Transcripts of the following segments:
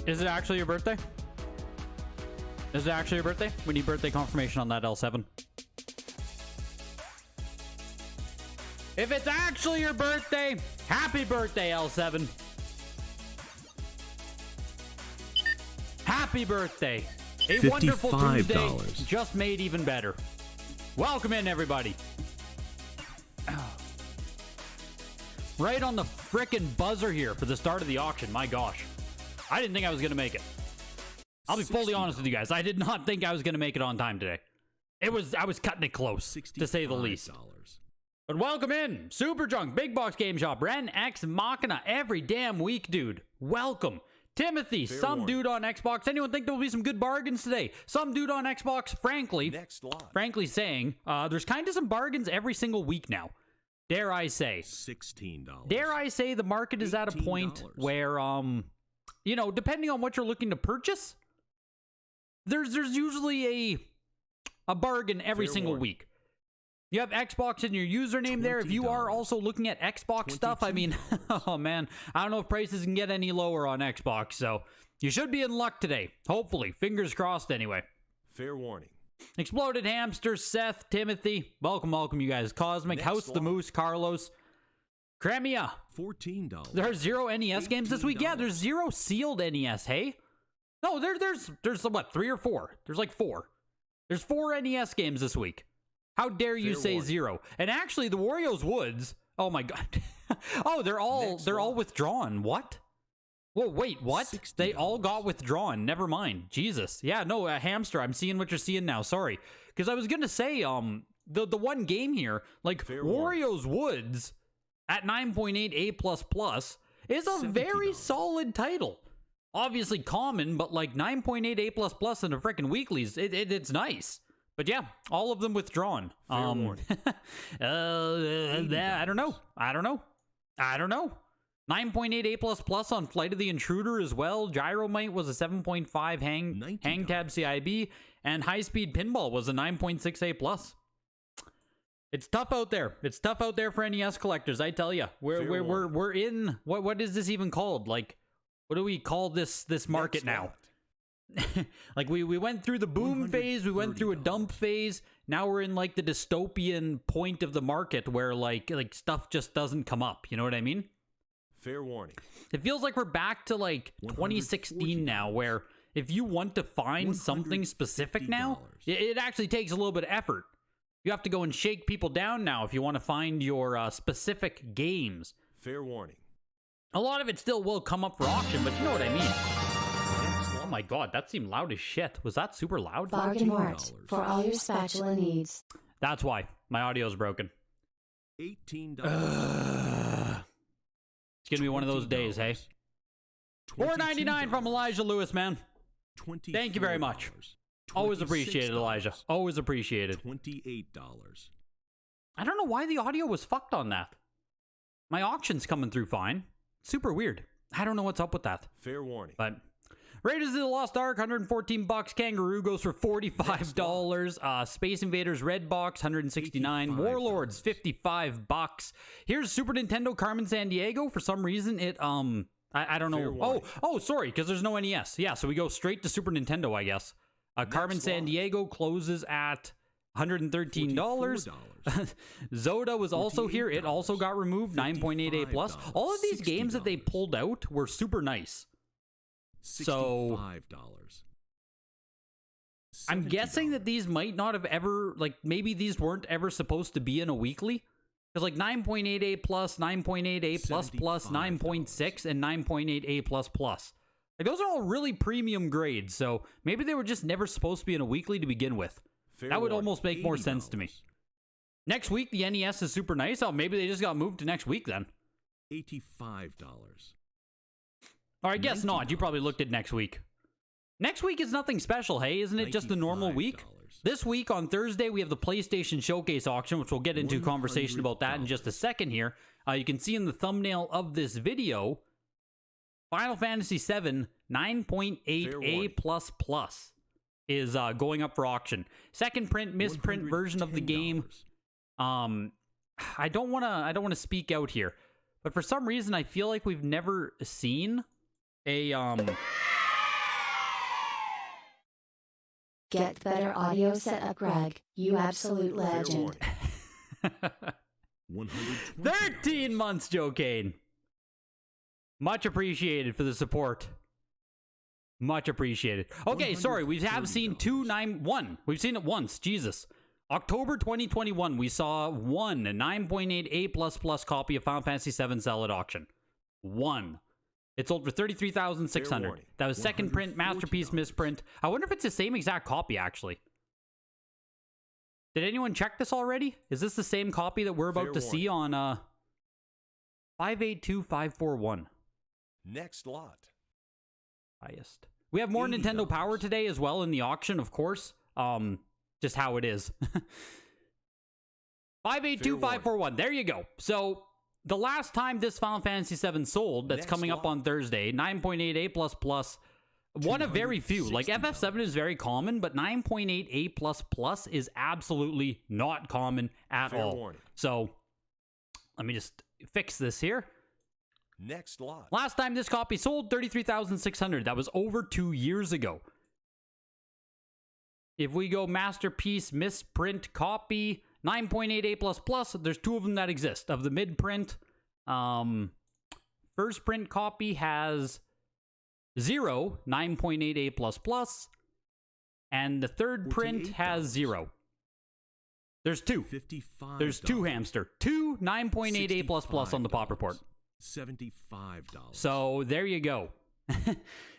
Is it actually your birthday? Is it actually your birthday? We need birthday confirmation on that, L7. If it's actually your birthday, happy birthday, L7. Happy birthday. A wonderful Tuesday, just made even better. Welcome in, everybody. Right on the frickin' buzzer here for the start of the auction. My gosh. I didn't think I was going to make it. I'll be fully honest with you guys. I did not think I was going to make it on time today. I was cutting it close, to say the least. But welcome in. Super Junk, Big Box Game Shop, Ren X Machina, every damn week, dude. Welcome. Timothy, some dude on Xbox. Anyone think there'll be some good bargains today? Some dude on Xbox, frankly saying, there's kind of some bargains every single week now. Dare I say. $16. Dare I say the market is at a point where, you know, depending on what you're looking to purchase, there's usually a bargain every single week. You have Xbox in your username there. If you are also looking at Xbox stuff, I mean, oh man, I don't know if prices can get any lower on Xbox, so you should be in luck today. Hopefully. Fingers crossed anyway. Fair warning. Exploded Hamster, Seth, Timothy. Welcome, you guys. Cosmic, House the Moose, Carlos. Cremia. $14. There are 0 NES games this week? Yeah, there's 0 sealed NES, hey? No, there's what, 3 or 4? There's like 4. There's 4 NES games this week. How dare you say 0? And actually, the Wario's Woods. Oh my god. Oh, they're all withdrawn. What? Whoa, wait, what? $60. They all got withdrawn. Never mind. Jesus. Yeah, no, Hamster. I'm seeing what you're seeing now. Sorry, because I was gonna say the one game here, like Wario's Woods at 9.8 A++ is a very solid title. Obviously common, but like 9.8 A++ in a freaking weeklies, it's nice. But yeah, all of them withdrawn. I don't know. 9.8 A++ on Flight of the Intruder as well. Gyromite was a 7.5 hang tab CIB, and High Speed Pinball was a 9.6 A+. It's tough out there. It's tough out there for NES collectors, I tell you. We're in what is this even called? Like, what do we call this market now? Like we went through the boom phase, we went through a dump phase. Now we're in like the dystopian point of the market where like stuff just doesn't come up. You know what I mean? Fair warning. It feels like we're back to like 2016 now, where if you want to find something specific now, it actually takes a little bit of effort. You have to go and shake people down now if you want to find your specific games. Fair warning. A lot of it still will come up for auction, but you know what I mean. Oh my god, that seemed loud as shit. Was that super loud? Bargain Mart for all your spatula needs. That's why. My audio's broken. $18. It's gonna be one of those days, hey? $4.99 from Elijah Lewis, man. Thank you very much. Always appreciated, Elijah. Always appreciated. $28. I don't know why the audio was fucked on that. My auction's coming through fine. Super weird. I don't know what's up with that. Fair warning. But Raiders of the Lost Ark, $114. Kangaroo goes for $45. Space Invaders Red Box, $169. Warlords, $55. Here's Super Nintendo Carmen Sandiego. For some reason, it I don't know. Oh, sorry, because there's no NES. Yeah, so we go straight to Super Nintendo, I guess. Carmen Sandiego closes at $113. Zoda was also here. It also got removed. 9.8 A+. All of these games that they pulled out were super nice. So I'm guessing that these might not have ever, like, maybe these weren't ever supposed to be in a weekly. Because like 9.8 A+, 9.8 A++, 9.6, and 9.8 A++. Like, those are all really premium grades, so maybe they were just never supposed to be in a weekly to begin with. That would almost make more sense to me. Next week, the NES is super nice. Oh, maybe they just got moved to next week then. $85. Or I guess not. You probably looked at next week. Next week is nothing special, hey? Isn't it just a normal week? This week, on Thursday, we have the PlayStation Showcase auction, which we'll get into conversation about that in just a second here. You can see in the thumbnail of this video, Final Fantasy VII 9.8 A++ is going up for auction. Second print, misprint version of the game. I don't want to speak out here, but for some reason I feel like we've never seen a Get better audio setup, Greg. You absolute Fair legend. warning. $120. 13 months, Joe Kane. Much appreciated for the support. Much appreciated. Okay, sorry, we have seen 291. We've seen it once. Jesus. October 2021, we saw one 9.8 A++ copy of Final Fantasy VII sell at auction. One. It sold for $33,600. That was second print, masterpiece, misprint. I wonder if it's the same exact copy, actually. Did anyone check this already? Is this the same copy that we're about to see on 582541? Next lot. Highest. We have more $80. Nintendo Power today as well in the auction, of course. Just how it is. 582541. There you go. So the last time this Final Fantasy VII sold, that's coming up on Thursday, 9.8 A++. One of very few. Like FF7 is very common, but 9.8 A++ is absolutely not common at all. Warning. So let me just fix this here. Next lot. Last time this copy sold, $33,600. That was over 2 years ago. If we go masterpiece, misprint, copy, 9.8 A++, there's two of them that exist. Of the mid-print, first print copy has 0, 9.8 A++, and the third print has 0. There's two. $55. There's two, hamster. Two 9.8 A++ on the pop report. $75. So there you go.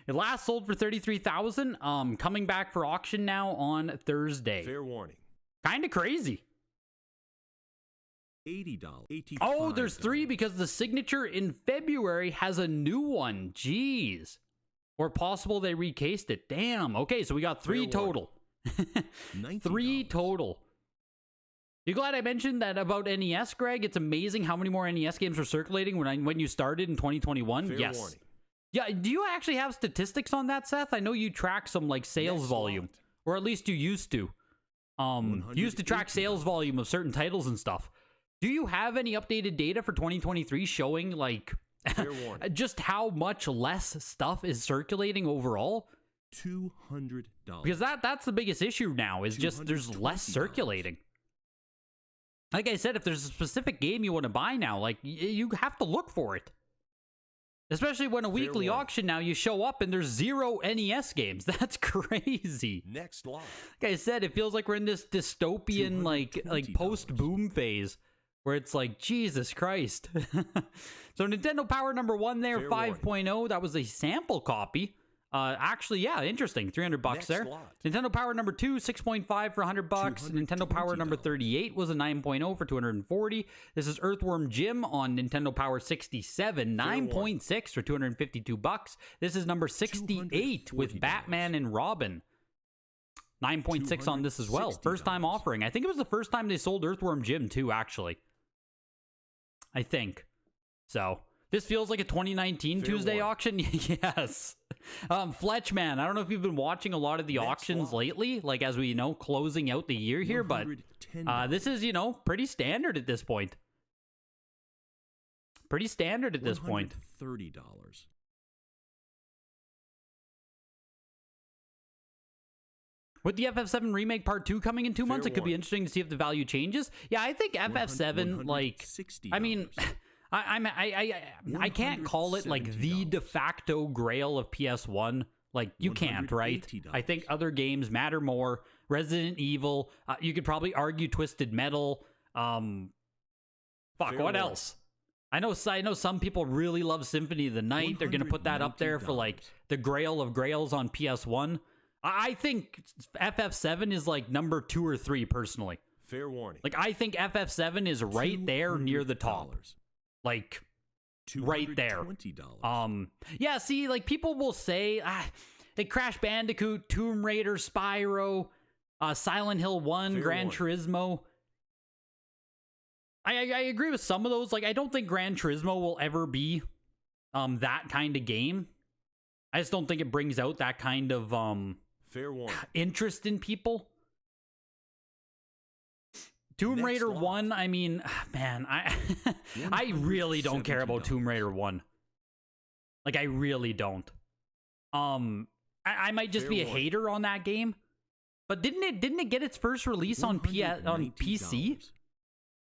It last sold for $33,000. Coming back for auction now on Thursday. Fair warning. Kind of crazy. $80. Oh, there's three because the signature in February has a new one. Jeez. Or possible they recased it. Damn. Okay, so we got three total. Three total. You glad I mentioned that about NES, Greg? It's amazing how many more NES games were circulating when you started in 2021. Fair yes. warning. Yeah, do you actually have statistics on that, Seth? I know you track some like sales volume, or at least you used to. You used to track sales volume of certain titles and stuff. Do you have any updated data for 2023 showing like just how much less stuff is circulating overall? $200. Because that's the biggest issue now is just there's less circulating. Like I said, if there's a specific game you want to buy now, like you have to look for it. Especially when a weekly auction now, you show up and there's 0 NES games. That's crazy. Next lot. Like I said, it feels like we're in this dystopian, like post-boom phase where it's like, Jesus Christ. So Nintendo Power number 1 there, 5.0. That was a sample copy. Actually, yeah, interesting. $300 there. Lot. Nintendo Power number 2, 6.5 for $100. Nintendo Power number 38 was a 9.0 for $240. This is Earthworm Jim on Nintendo Power 67, 9.6 for $252. This is number 68 with Batman and Robin. 9.6 on this as well. First time offering. I think it was the first time they sold Earthworm Jim too, actually. I think. So, this feels like a 2019 Tuesday auction. Yes. Fletchman, I don't know if you've been watching a lot of the auctions lately, like as we closing out the year here, but this is, pretty standard at this point. Pretty standard at this point. $30. With the FF7 Remake Part 2 coming in 2 months, it could be interesting to see if the value changes. Yeah, I think FF7, like, I mean, I can't call it, like, the de facto Grail of PS1. Like, you can't, right? I think other games matter more. Resident Evil, you could probably argue Twisted Metal. What else? I know some people really love Symphony of the Night. They're going to put that up there for, like, the Grail of Grails on PS1. I think FF7 is like number 2 or 3 personally. Fair warning. Like I think FF7 is right there near the top. Like right there. Yeah, see, like people will say like Crash Bandicoot, Tomb Raider, Spyro, Silent Hill 1, Gran Turismo. I agree with some of those. Like I don't think Gran Turismo will ever be that kind of game. I just don't think it brings out that kind of fair warning. Interest in people. Tomb Raider 1, I mean, man, I really don't care about Tomb Raider 1. Like, I really don't. I might just be a hater on that game, But didn't it get its first release on PC?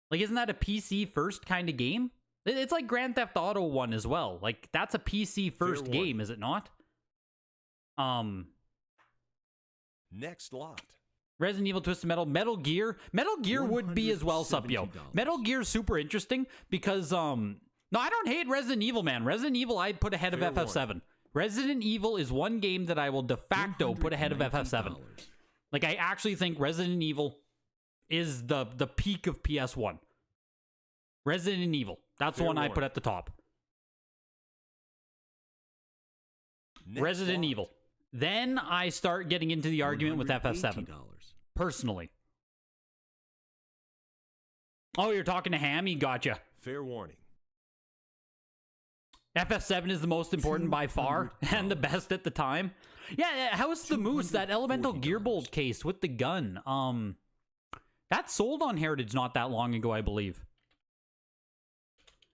Like, isn't that a PC first kind of game? It's like Grand Theft Auto 1 as well. Like, that's a PC first game, is it not? Next lot. Resident Evil, Twisted Metal, Metal Gear. Metal Gear would be as well, Supyo. Metal Gear's super interesting because, no, I don't hate Resident Evil, man. Resident Evil I'd put ahead of FF7. Resident Evil is one game that I will de facto put ahead of FF7. Like, I actually think Resident Evil is the peak of PS1. Resident Evil. That's the one I put at the top. Resident Evil. Then I start getting into the argument with FF7. Personally. Oh, you're talking to Hammy? Gotcha. Fair warning. FF7 is the most important by far and the best at the time. Yeah, how's the Moose, that elemental gearbolt case with the gun? That sold on Heritage not that long ago, I believe.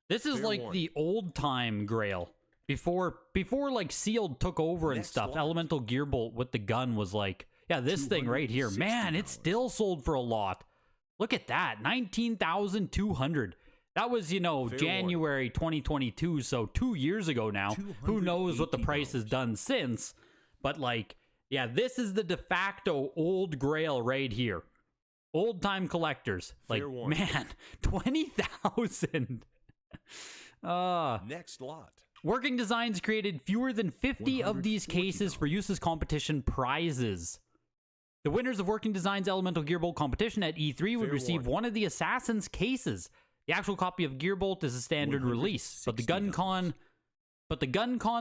This is like the old time Grail. Before like Sealed took over and stuff, elemental gearbolt with the gun was like, yeah, this thing right here. Man, it still sold for a lot. Look at that, 19,200. That was, you know, January 2022, so 2 years ago now. Who knows what the price has done since? But, like, yeah, this is the de facto old Grail right here. Old-time collectors. Like, man, 20,000. Next lot. Working Designs created fewer than 50 of these cases for use as competition prizes. The winners of Working Designs Elemental Gearbolt competition at E3 would receive one of the Assassin's cases. The actual copy of Gearbolt is a standard release, but the GunCon,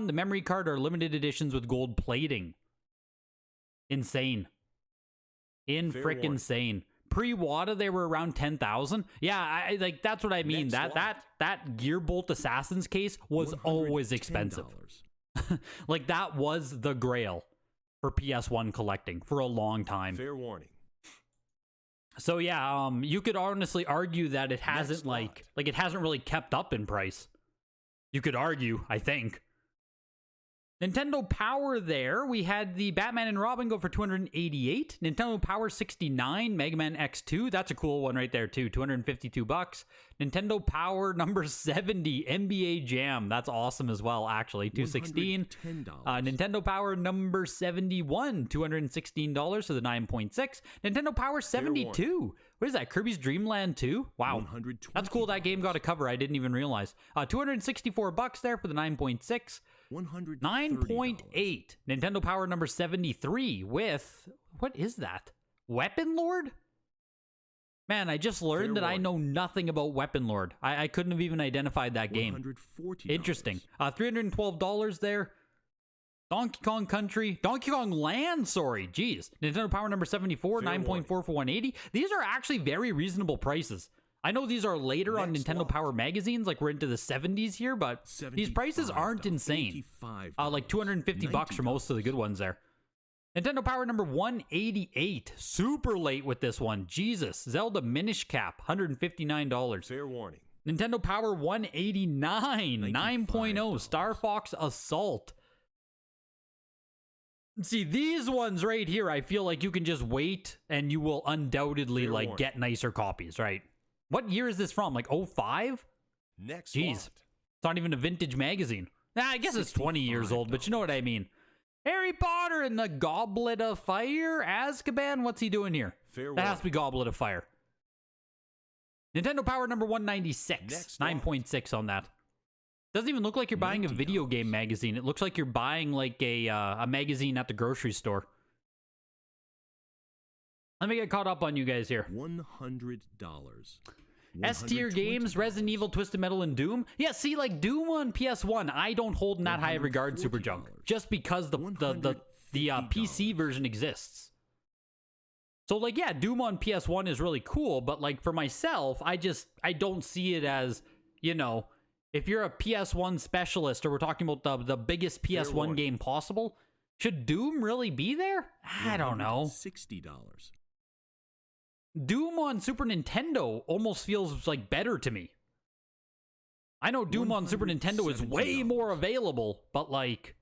the memory card are limited editions with gold plating. Insane. Frickin' insane. Pre-WATA, they were around 10,000. Yeah, like that's what I mean. That Gearbolt Assassin's case was always expensive. Like that was the Grail for PS1 collecting for a long time. Fair warning. So yeah, you could honestly argue that it hasn't like it hasn't really kept up in price. You could argue, I think. Nintendo Power there, we had the Batman and Robin go for 288. Nintendo Power 69, Mega Man X2, that's a cool one right there too, 252 bucks. Nintendo Power number 70, NBA Jam, that's awesome as well actually, 216. Nintendo Power number 71, $216 for the 9.6. Nintendo Power 72, what is that, Kirby's Dream Land 2? Wow, that's cool that game got a cover, I didn't even realize. 264 bucks there for the 9.6. 9.8. Nintendo Power number 73 with, what is that? Weapon Lord? Man, I just learned that I know nothing about Weapon Lord. I couldn't have even identified that game. Interesting. $312 there. Donkey Kong Country. Donkey Kong Land, sorry. Jeez. Nintendo Power number 74, 9.4 for 180. These are actually very reasonable prices. I know these are later on Nintendo Power magazines, like we're into the 70s here, but these prices aren't insane. Like 250 bucks for most of the good ones there. Nintendo Power number 188, super late with this one. Jesus, Zelda Minish Cap, $159. Fair warning. Nintendo Power 189, 9.0, Star Fox Assault. See, these ones right here, I feel like you can just wait and you will undoubtedly like get nicer copies, right? What year is this from? Like 05? Next Jeez. lot. It's not even a vintage magazine. Nah, I guess it's 20 years old, but you know what I mean. Harry Potter and the Goblet of Fire? Azkaban? What's he doing here? That has to be Goblet of Fire. Nintendo Power number 196. 9.6 on that. Doesn't even look like you're buying a video game magazine. It looks like you're buying like a magazine at the grocery store. Let me get caught up on you guys here. $100. S-tier games, Resident Evil, Twisted Metal, and Doom. Yeah, see, like Doom on PS1, I don't hold in that high of regard, Super Junk, just because the PC version exists. So, like, yeah, Doom on PS1 is really cool, but like for myself, I don't see it as, you know, if you're a PS1 specialist or we're talking about the biggest PS1 game possible, should Doom really be there? I don't know. $60. Doom on Super Nintendo almost feels like better to me. I know Doom on Super Nintendo is way more available, but like...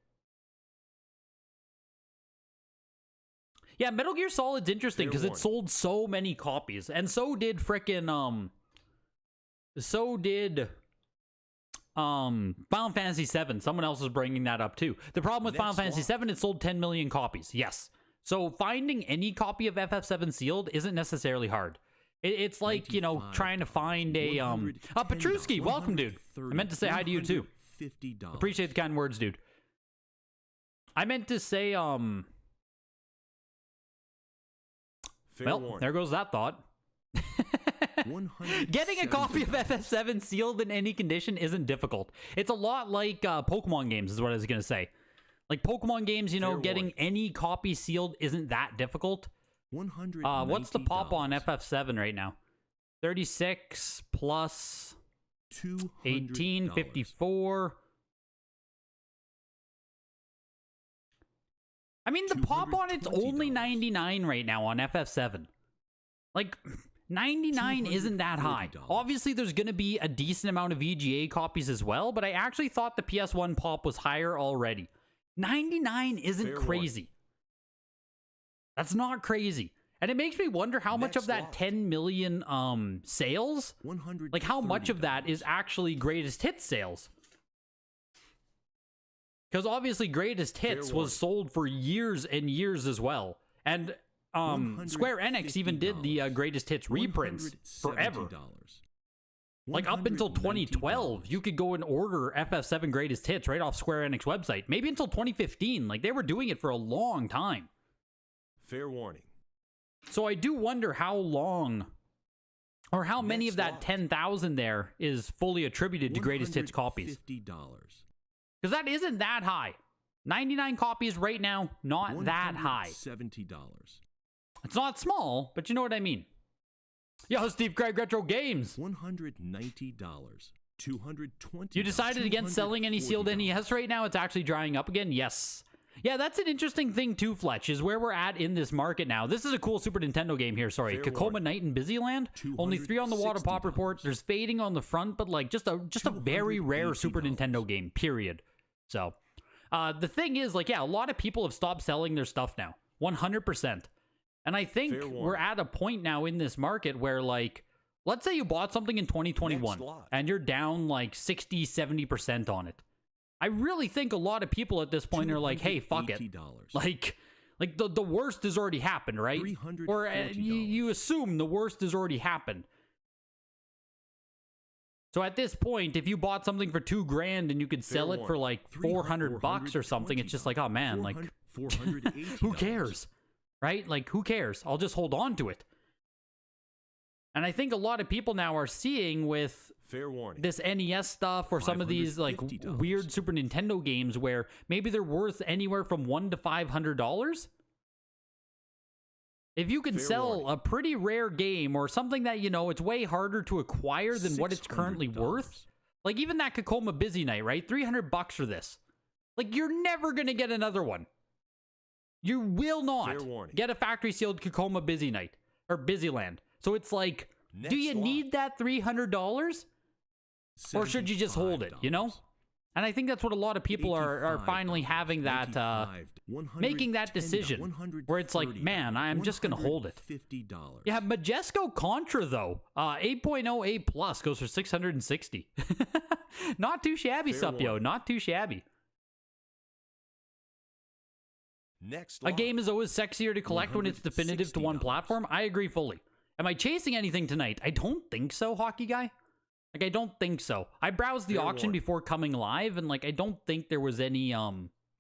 Yeah, Metal Gear Solid's interesting because Fair it sold so many copies, and so did frickin' Final Fantasy 7. Someone else is bringing that up too. The problem with Final Fantasy 7, it sold 10 million copies. Yes. So finding any copy of FF7 sealed isn't necessarily hard. It's like, you know, trying to find a Petruski, welcome, dude. I meant to say hi to you too. Appreciate the kind words, dude. I meant to say Fair well, warning. there goes that thought. Getting a copy of FF7 sealed in any condition isn't difficult. It's a lot like Pokemon games, is what I was going to say. Like Pokemon games, you know, Fair getting warning. any copy sealed isn't that difficult. What's the pop on FF7 right now? 36 plus 18, 54. I mean, the pop on it's only 99 right now on FF7. Like, 99 isn't that high. Obviously, there's going to be a decent amount of VGA copies as well, but I actually thought the PS1 pop was higher already. 99 isn't Fair crazy. That's not crazy. And it makes me wonder how much Next of that lot. 10 million sales, like how much of that is actually greatest hits sales? Because obviously greatest hits was sold for years and years as well. And Square Enix even did the greatest hits reprints forever. Like up until 2012, you could go and order FF7 greatest hits right off Square Enix website. Maybe until 2015. Like they were doing it for a long time. Fair warning. So I do wonder how long or how many Next of that lot. 10,000 there is fully attributed to greatest hits copies. Because that isn't that high. 99 copies right now, not that high. $70. It's not small, but you know what I mean. Yo, Steve Craig Retro Games. $190. $220. You decided against selling any sealed $240. NES right now? It's actually drying up again? Yes. Yeah, that's an interesting thing too, Fletch, is where we're at in this market now. This is a cool Super Nintendo game here, sorry. Fair Kakoma warning. Night in Busyland. Only 3 on the water pop $260. report. There's fading on the front, but like just a very rare Super $280. Nintendo game, period. So, the thing is, like, yeah, a lot of people have stopped selling their stuff now. 100%. And I think Fair warning. we're at a point now in this market where, like, let's say you bought something in 2021 Next lot. and you're down like 60, 70% on it. I really think a lot of people at this point are like, hey, fuck it. $280. Like the worst has already happened, right? Or $340. you assume the worst has already happened. So at this point, if you bought something for $2,000 and you could sell it for like 400 bucks or something, it's just like, oh man, like, who cares? Right? Like, who cares? I'll just hold on to it. And I think a lot of people now are seeing with Fair warning. this NES stuff or some of these like $550. weird Super Nintendo games where maybe they're worth anywhere from $100 to $500. If you can Fair sell warning. a pretty rare game or something that, you know, it's way harder to acquire than what it's currently $600. worth. Like even that Kakoma Busy Night, right? 300 bucks for this. Like you're never going to get another one. You will not Fair warning. get a factory sealed Kakoma Busy Night or Busyland. So it's like, Next do you lot. need that $300? Or should you just hold it, you know? And I think that's what a lot of people are finally having that, making that decision. Where it's like, man, I'm just going to hold it. Yeah, Majesco Contra, though. 8.0 A Plus goes for 660. Not too shabby, Fair Supyo. warning. Not too shabby. Next A lot. game is always sexier to collect when it's definitive to one $160. platform. I agree fully. Am I chasing anything tonight? I don't think so, Hockey Guy. Like, I don't think so. I browsed the Fair auction warning. before coming live, and like, I don't think there was any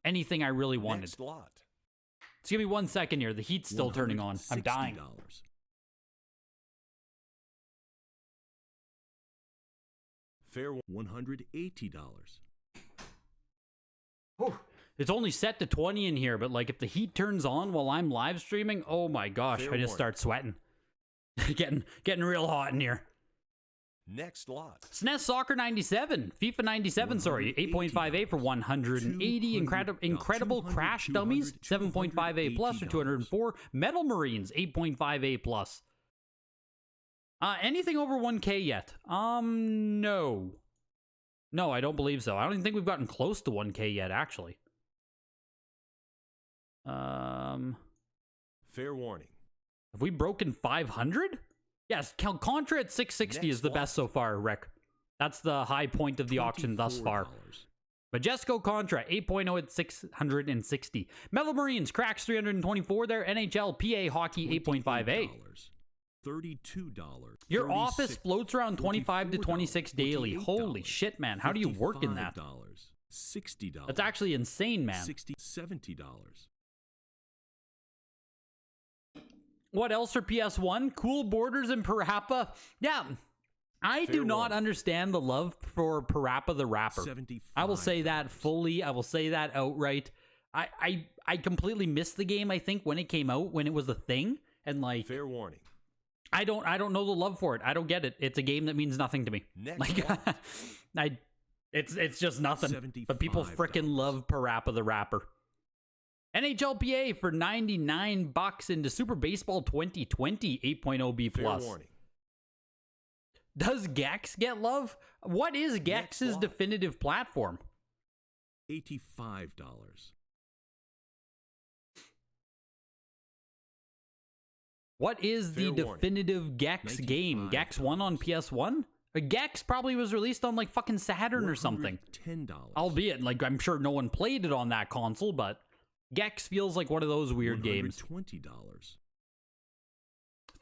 anything I really wanted. Next lot. Just give me 1 second here. The heat's still turning on. I'm dying. $160. Fair $180. It's only set to 20 in here, but like, if the heat turns on while I'm live streaming, oh my gosh, Fair I just warning. start sweating. getting real hot in here. Next lot. SNES Soccer 97, FIFA 97, sorry, 8.5A for 180. Incredible Crash Dummies, 7.5A plus for 204. Metal Marines, 8.5A plus. Anything over 1K yet? No. No, I don't believe so. I don't even think we've gotten close to 1K yet, actually. Fair warning. Have we broken 500? Yes, Contra at 660 is the best so far, Rick. That's the high point of the auction thus far. Majesco Contra 8.0 at 660. Metal Marines cracks 324 there. NHL PA Hockey 8.5A. $32. Your office floats around 25 to 26 daily. Holy shit, man. How do you work in that? $60. That's actually insane, man. $70. What else for PS1? Cool borders and Parappa. Yeah, I do not understand the love for Parappa the Rapper. I will say that fully. I will say that outright. I completely missed the game, I think, when it came out, when it was a thing. And like, fair warning. I don't know the love for it. I don't get it. It's a game that means nothing to me. It's just nothing. But people freaking love Parappa the Rapper. NHLPA for $99 into Super Baseball 2020 8.0 B+. Fair warning. Does Gex get love? What is Gex's definitive platform? $85. What is the definitive Gex game? Gex 1 on PS1? Gex probably was released on like fucking Saturn or something. $10. Albeit, like, I'm sure no one played it on that console, but Gex feels like one of those weird games. $20.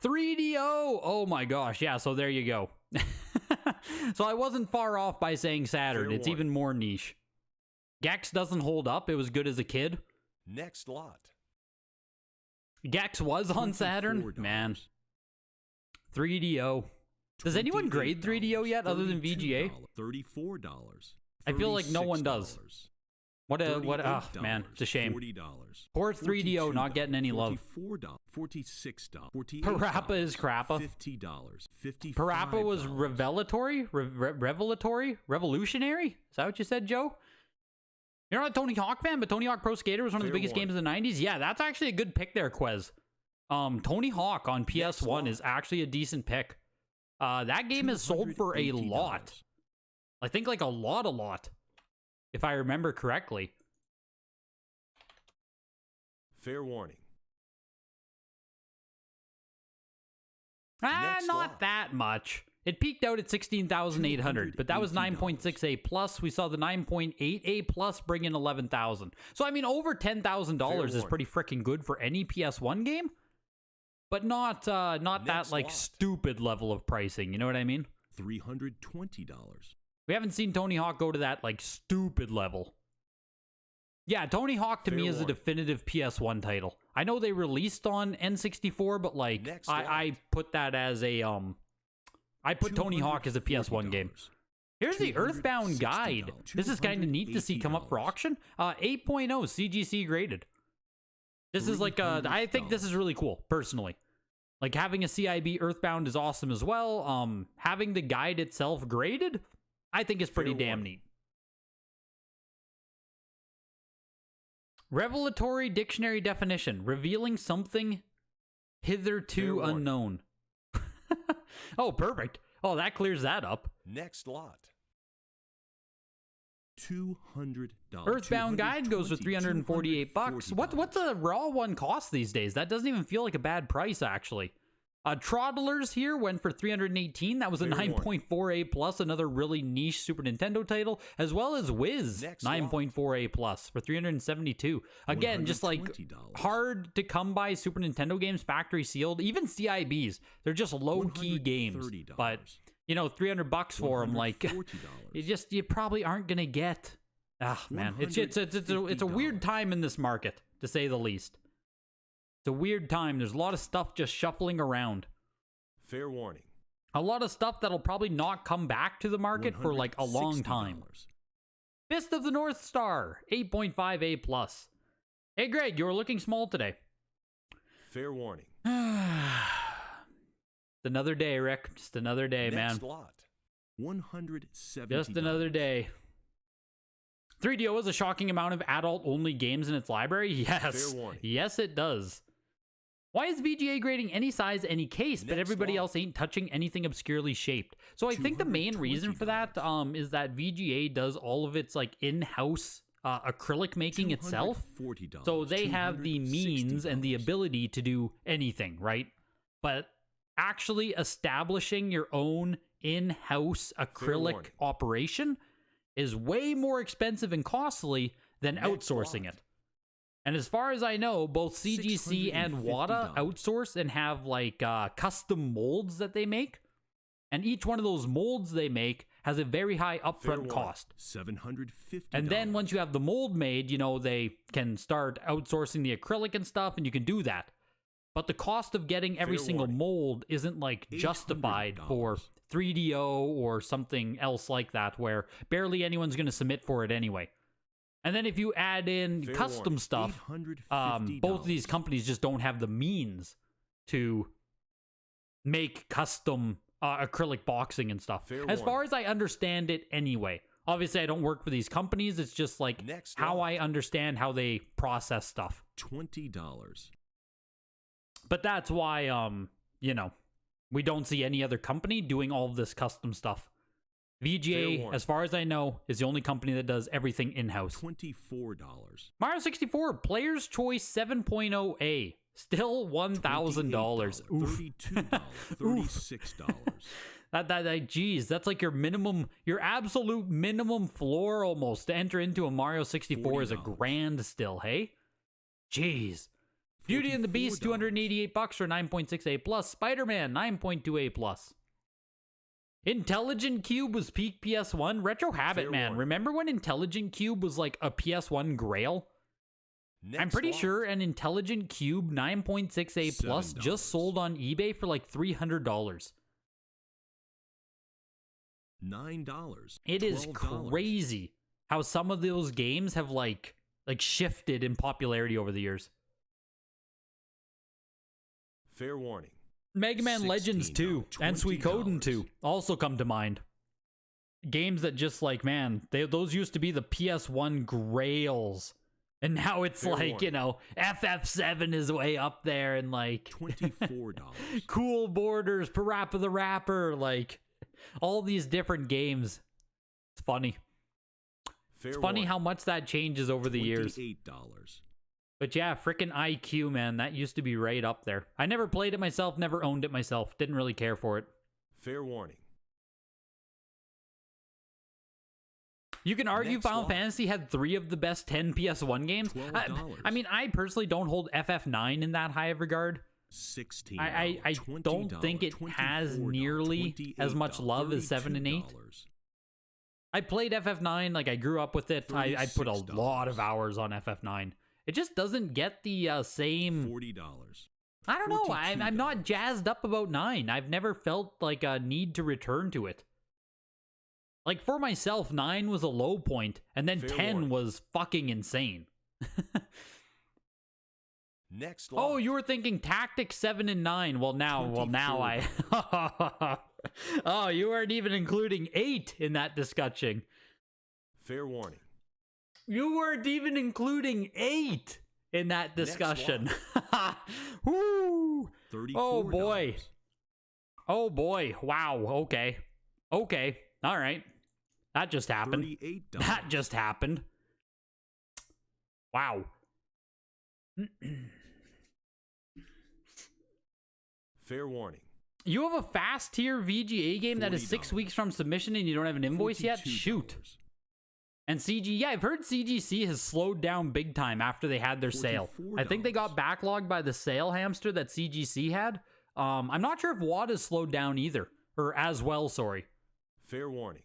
3DO! Oh my gosh, yeah, so there you go. So I wasn't far off by saying Saturn. It's even more niche. Gex doesn't hold up. It was good as a kid. Next lot. Gex was on Saturn? Man. 3DO. Does anyone grade 3DO yet other than VGA? $34. I feel like no one does. What oh man, it's a shame. Poor 3DO not getting any love. $46. Parappa is crappa. $50. Parappa was revelatory? Revolutionary? Is that what you said, Joe? You're not a Tony Hawk fan, but Tony Hawk Pro Skater was one of the biggest games in the 90s. Yeah, that's actually a good pick there, Quez. Tony Hawk on PS1 is actually a decent pick. That game has sold for a lot. I think like a lot. If I remember correctly. Fair warning. Not that much. It peaked out at 16,800, but that was 9.6A plus. We saw the 9.8A plus bring in 11,000. So I mean, over $10,000 is pretty freaking good for any PS1 game, but not that like stupid level of pricing. You know what I mean? $320. We haven't seen Tony Hawk go to that like stupid level. Yeah, Tony Hawk to me is a definitive PS1 title. I know they released on N64, but like I put that as a I put Tony Hawk as a PS1 game. Here's the Earthbound guide. This is kind of neat to see come up for auction. 8.0 CGC graded. This is like I think this is really cool personally. Like having a CIB Earthbound is awesome as well. Having the guide itself graded, I think is pretty damn neat. Revelatory dictionary definition, revealing something hitherto unknown. Oh, perfect. Oh, that clears that up. Next lot. $200. Earthbound guide goes for $348. What's a raw one cost these days? That doesn't even feel like a bad price, actually. Troddlers here went for $318. That was a 9.4A plus, another really niche Super Nintendo title, as well as Wiz 9.4A plus for $372. Again, just like hard to come by Super Nintendo games, factory sealed, even CIBs. They're just low key games, but you know, $300 for them, like you probably aren't gonna get. Ah, man, it's a weird time in this market, to say the least. It's a weird time. There's a lot of stuff just shuffling around. Fair warning. A lot of stuff that'll probably not come back to the market for like a long time. Fist of the North Star, 8.5A plus. Hey, Greg, you were looking small today. Fair warning. Another day, Rick. Just another day, man. Lot. $170. Just another day. 3DO has a shocking amount of adult-only games in its library. Yes. Fair warning. Yes, it does. Why is VGA grading any size, any case, but everybody else ain't touching anything obscurely shaped? So I think the main reason for that is that VGA does all of its like in-house acrylic making itself. $240, So they have the means and the $260. ability to do anything, right? But actually establishing your own in-house acrylic warning. operation is way more expensive and costly than Next outsourcing lot. it. And as far as I know, both CGC and WATA $650. outsource and have like custom molds that they make. And each one of those molds they make has a very high Fair upfront warning, cost. $750. And then once you have the mold made, you know, they can start outsourcing the acrylic and stuff, and you can do that. But the cost of getting every Fair single warning, mold isn't like justified for $800. 3DO or something else like that, where barely anyone's going to submit for it anyway. And then if you add in Fair custom warning, stuff, $850. both of these companies just don't have the means to make custom acrylic boxing and stuff. Fair As far warning. as I understand it anyway. Obviously, I don't work for these companies. It's just like Next how lot. I understand how they process stuff. $20. But that's why, you know, we don't see any other company doing all of this custom stuff. Fair VGA, warning. as far as I know, is the only company that does everything in-house. $24. Mario 64 Player's Choice 7.0A. Still $1,000. Oof. $32. $36. That, geez, that's like your minimum, your absolute minimum floor almost to enter into a Mario 64 is a $40. grand still, hey? Jeez. Beauty and the Beast, $44. $288 for 9.6A plus. Spider-Man, 9.2A plus. Intelligent Cube was peak PS1. Retro Habit, Fair man. warning. Remember when Intelligent Cube was like a PS1 Grail? I'm Next pretty lot. sure an Intelligent Cube 9.6A plus just $7. sold on eBay for like $300. $9. It is $12. crazy how some of those games have like shifted in popularity over the years. Fair warning. Mega Man Legends 2 and Suikoden $20. 2 also come to mind. Games that just like, man, those used to be the PS1 grails. And now it's Fair like, warning. you know, FF7 is way up there and like $24. Cool Borders, Parappa the Rapper, like all these different games. It's funny. Fair It's funny warning. how much that changes over the years. $28. But yeah, frickin' IQ, man, that used to be right up there. I never played it myself, never owned it myself, didn't really care for it. Fair warning. You can argue Next Final lot. Fantasy had 3 of the best 10 PS1 games. $12. I mean, I personally don't hold FF9 in that high of regard. $16. I don't $20, think it has $24, nearly as much love as 7 and 8. $32. I played FF9, like I grew up with it. I put a $36. lot of hours on FF9. It just doesn't get the same... $40. I don't know. I'm not $42. jazzed up about 9. I've never felt like a need to return to it. Like for myself, 9 was a low point, and then Fair 10 warning. was fucking insane. Next lot. Oh, you were thinking Tactics 7 and 9. Well, now I... Oh, you weren't even including 8 in that discussion. Fair warning. You weren't even including 8 in that Next discussion. Woo! $34. Oh, boy. Oh, boy. Wow. Okay. Okay. All right. That just happened. $38. That just happened. Wow. Fair warning. You have a fast tier VGA game that is 6 $40. weeks from submission and you don't have an invoice yet? $42. Shoot. And CG, yeah, I've heard CGC has slowed down big time after they had their sale. I think they got backlogged by the sale hamster that CGC had. I'm not sure if WAD has slowed down either. Or as well, sorry. Fair warning.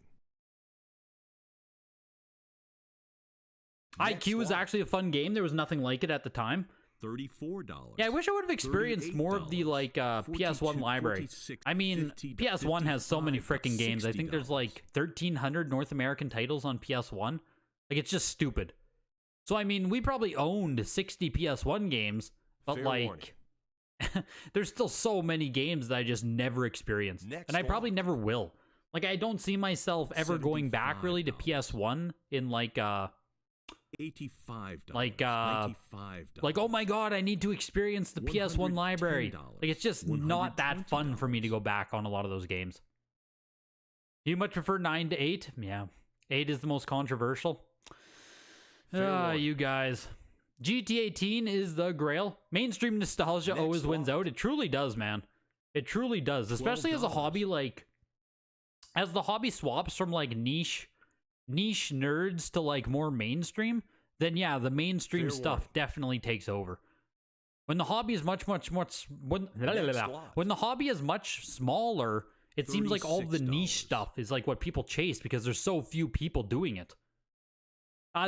IQ is actually a fun game. There was nothing like it at the time. $34. Yeah, I wish I would have experienced more of the like PS1 library. I mean, PS1 has so many freaking games. I think there's like 1,300 North American titles on PS1. Like, it's just stupid. So, I mean, we probably owned 60 PS1 games, but Fair like, warning. there's still so many games that I just never experienced. Next And I probably one. never will. Like, I don't see myself ever going back really to $75. PS1 in like, $85. like, $95. like, oh my god, I need to experience the PS1 library. Like, it's just not that fun for me to go back on a lot of those games. Do you much prefer 9 to 8? Yeah. 8 is the most controversial. Fair warning. You guys. GT18 is the grail. Mainstream nostalgia Next always wins lot. out. It truly does, man. It truly does. Especially as a $12. hobby, like, as the hobby swaps from like niche nerds to like more mainstream, then yeah, the mainstream Fair stuff warning. definitely takes over. When the hobby is much when lot. the hobby is much smaller, it seems like all the niche $36. stuff is like what people chase because there's so few people doing it.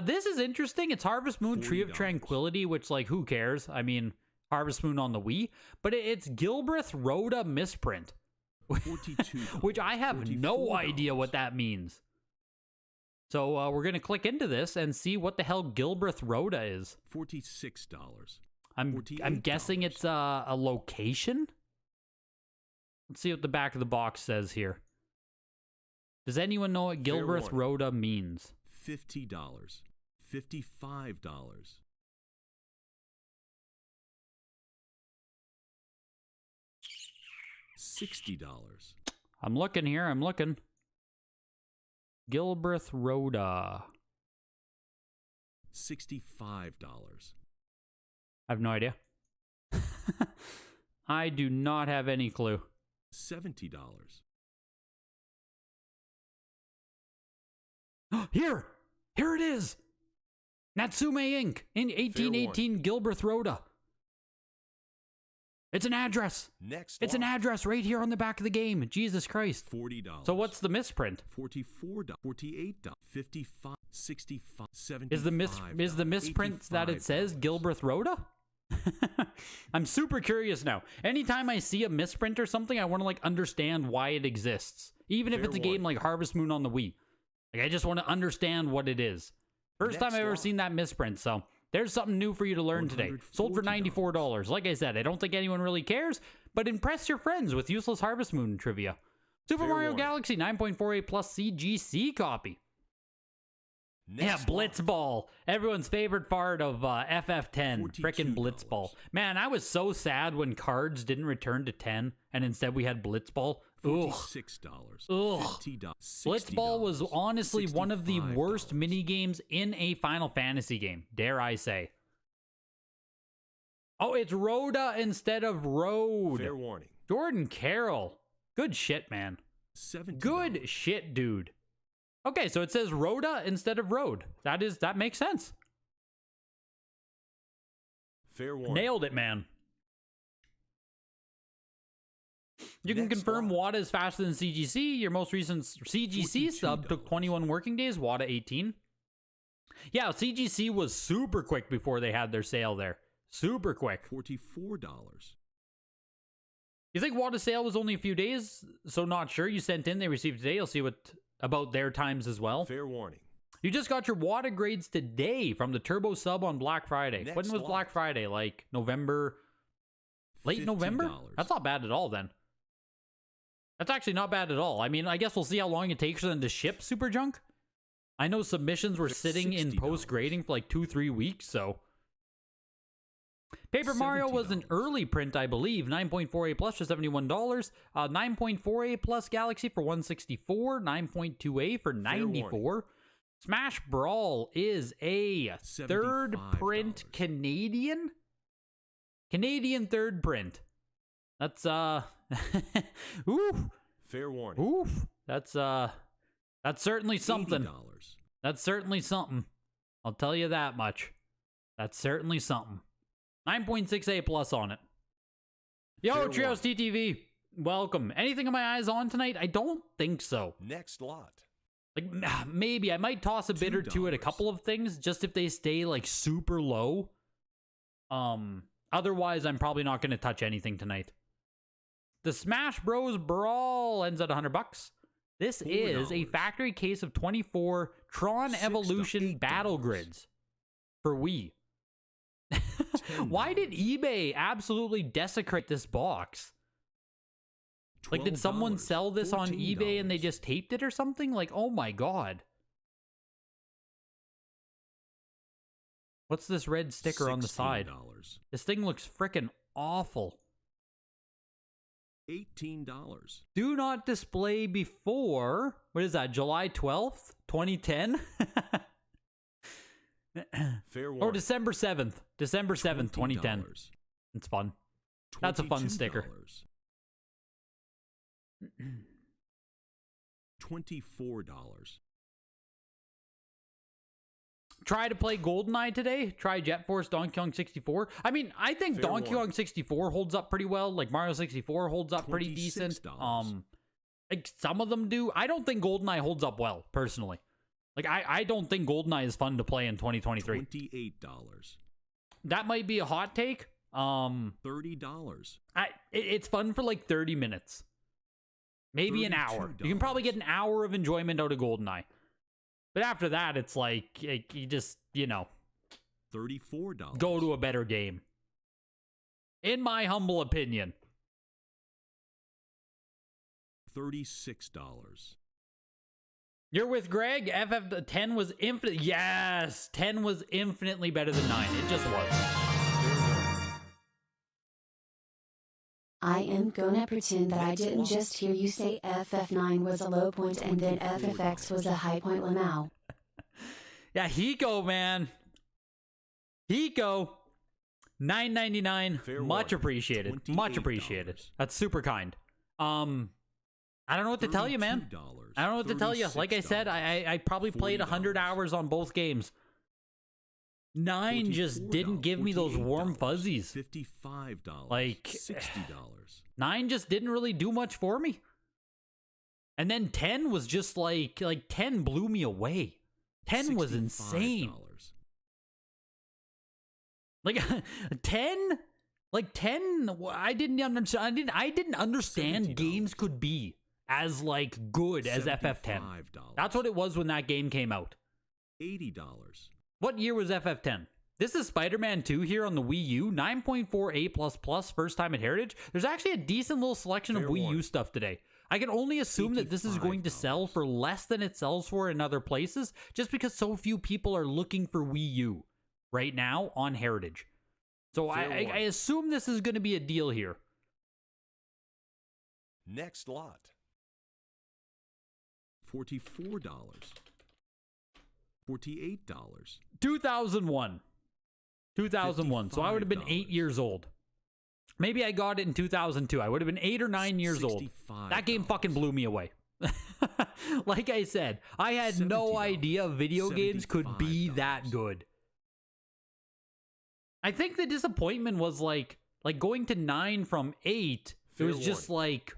This is interesting. It's Harvest Moon Tree of $40. Tranquility, which, like, who cares? I mean, Harvest Moon on the Wii. But it's Gilbreth Rhoda misprint, $42. which I have no $44. idea what that means. So we're going to click into this and see what the hell Gilbreth Rhoda is. $46. I'm $48. guessing it's a location? Let's see what the back of the box says here. Does anyone know what Fair Gilbreth warning. Rhoda means? $50. $55. $60. I'm looking here. I'm looking. Gilbreth Rhoda. $65. I have no idea. I do not have any clue. $70. Here! Here it is! Natsume Inc. in 1818 Gilbreth Rhoda. It's an address. Next It's an lot. address right here on the back of the game. Jesus Christ. $40. So what's the misprint? $44. $48. $55. $65. $75. Is the misprint that it says $85. Gilbreth Rhoda? I'm super curious now. Anytime I see a misprint or something, I want to like understand why it exists. Even if Fair it's a game warning. like Harvest Moon on the Wii. Like I just want to understand what it is. First time Next I've ever lot. seen that misprint, so there's something new for you to learn today. Sold for $94. Like I said, I don't think anyone really cares, but impress your friends with useless Harvest Moon trivia. Super Fair Mario warning. Galaxy 9.48 plus CGC copy. Next Yeah, lot. Blitzball. Everyone's favorite part of FF10. Frickin' $42. Blitzball. Man, I was so sad when cards didn't return to 10 and instead we had Blitzball. Ugh. $46. Ugh. $50. Blitzball was honestly one of the worst $65. mini games in a Final Fantasy game, dare I say. Oh, it's Rhoda instead of Road. Fair warning. Jordan Carroll. Good shit, man. $70. Good shit, dude. Okay, so it says Rhoda instead of Road. That makes sense. Fair warning. Nailed it, man. You can Next confirm lot. WADA is faster than CGC. Your most recent CGC sub took $42. 21 working days. WADA 18. Yeah, CGC was super quick before they had their sale there. Super quick. $44. You think WADA sale was only a few days? So not sure. You sent in, they received today. You'll see what about their times as well. Fair warning. You just got your WADA grades today from the Turbo sub on Black Friday. Next When was lot. Black Friday? Like November? Late November? $50. That's not bad at all then. That's actually not bad at all. I mean, I guess we'll see how long it takes for them to ship Super Junk. I know submissions were sitting in $60. post-grading for like 2-3 weeks, so... Paper Mario was an $70. early print, I believe. 9.48 plus for $71. 9.48 plus Galaxy for $164. 9.2A for $94. Smash Brawl is a third print $75. Canadian? Canadian third print. That's, oof. Fair warning. Oof. That's certainly something. $80. That's certainly something. I'll tell you that much. That's certainly something. 9.6A plus on it. Yo, Fair Trios TTV. Welcome. Anything in my eyes on tonight? I don't think so. Next lot. Like, maybe. I might toss a bit or two at a $2. couple of things, just if they stay, like, super low. Otherwise, I'm probably not going to touch anything tonight. The Smash Bros. Brawl ends at $100. This is a $4. factory case of 24 Tron $6 Evolution $8. Battle Grids for Wii. Why did eBay absolutely desecrate this box? Like, did someone $12. sell this on eBay and they $14. just taped it or something? Like, oh my god. What's this red sticker on the side? $16. This thing looks frickin' awful. $18. Do not display before, what is that, July 12th, 2010? Fair Or warning. December 7th. December 7th, 2010. $20. It's fun. That's a fun sticker. $24. Try to play GoldenEye today. Try Jet Force Donkey Kong 64. I mean, I think Fair Donkey warning. Kong 64 holds up pretty well. Like Mario 64 holds up pretty decent. $26. Like some of them do. I don't think GoldenEye holds up well, personally. Like I don't think GoldenEye is fun to play in 2023. $28. That might be a hot take. $30. It's fun for like 30 minutes. Maybe an hour. You can probably get an hour of enjoyment out of GoldenEye. But after that, it's like you just, $34. go to a better game. In my humble opinion. $36. You're with Greg. FF10 was infinite. Yes, 10 was infinitely better than 9. It just was. I am gonna pretend that I didn't just hear you say FF9 was a low point and then FFX was a high point. Lamau. Yeah, Hiko, man. Hiko. $9.99. Much appreciated. Much appreciated. That's super kind. I don't know what to tell you, man. I don't know what to tell you. Like I said, I probably played 100 hours on both games. 9 just didn't give me those warm fuzzies. $55. Like, $60. 9 just didn't really do much for me. And then 10 was just like 10 blew me away. 10 was insane. Like 10, I didn't understand games could be as like good as FF10. That's what it was when that game came out. $80. What year was FF10? This is Spider-Man 2 here on the Wii U, 9.4A++, first time at Heritage. There's actually a decent little selection of Wii U stuff today. I can only assume that this is going to sell for less than it sells for in other places, just because so few people are looking for Wii U right now on Heritage. So I assume this is going to be a deal here. Next lot. $44. $48. 2001. 2001. So I would have been 8 years old. Maybe I got it in 2002. I would have been 8 or 9 years old. That game fucking blew me away. Like I said, I had no idea video games could be that good. I think the disappointment was like going to 9 from 8. It was just like,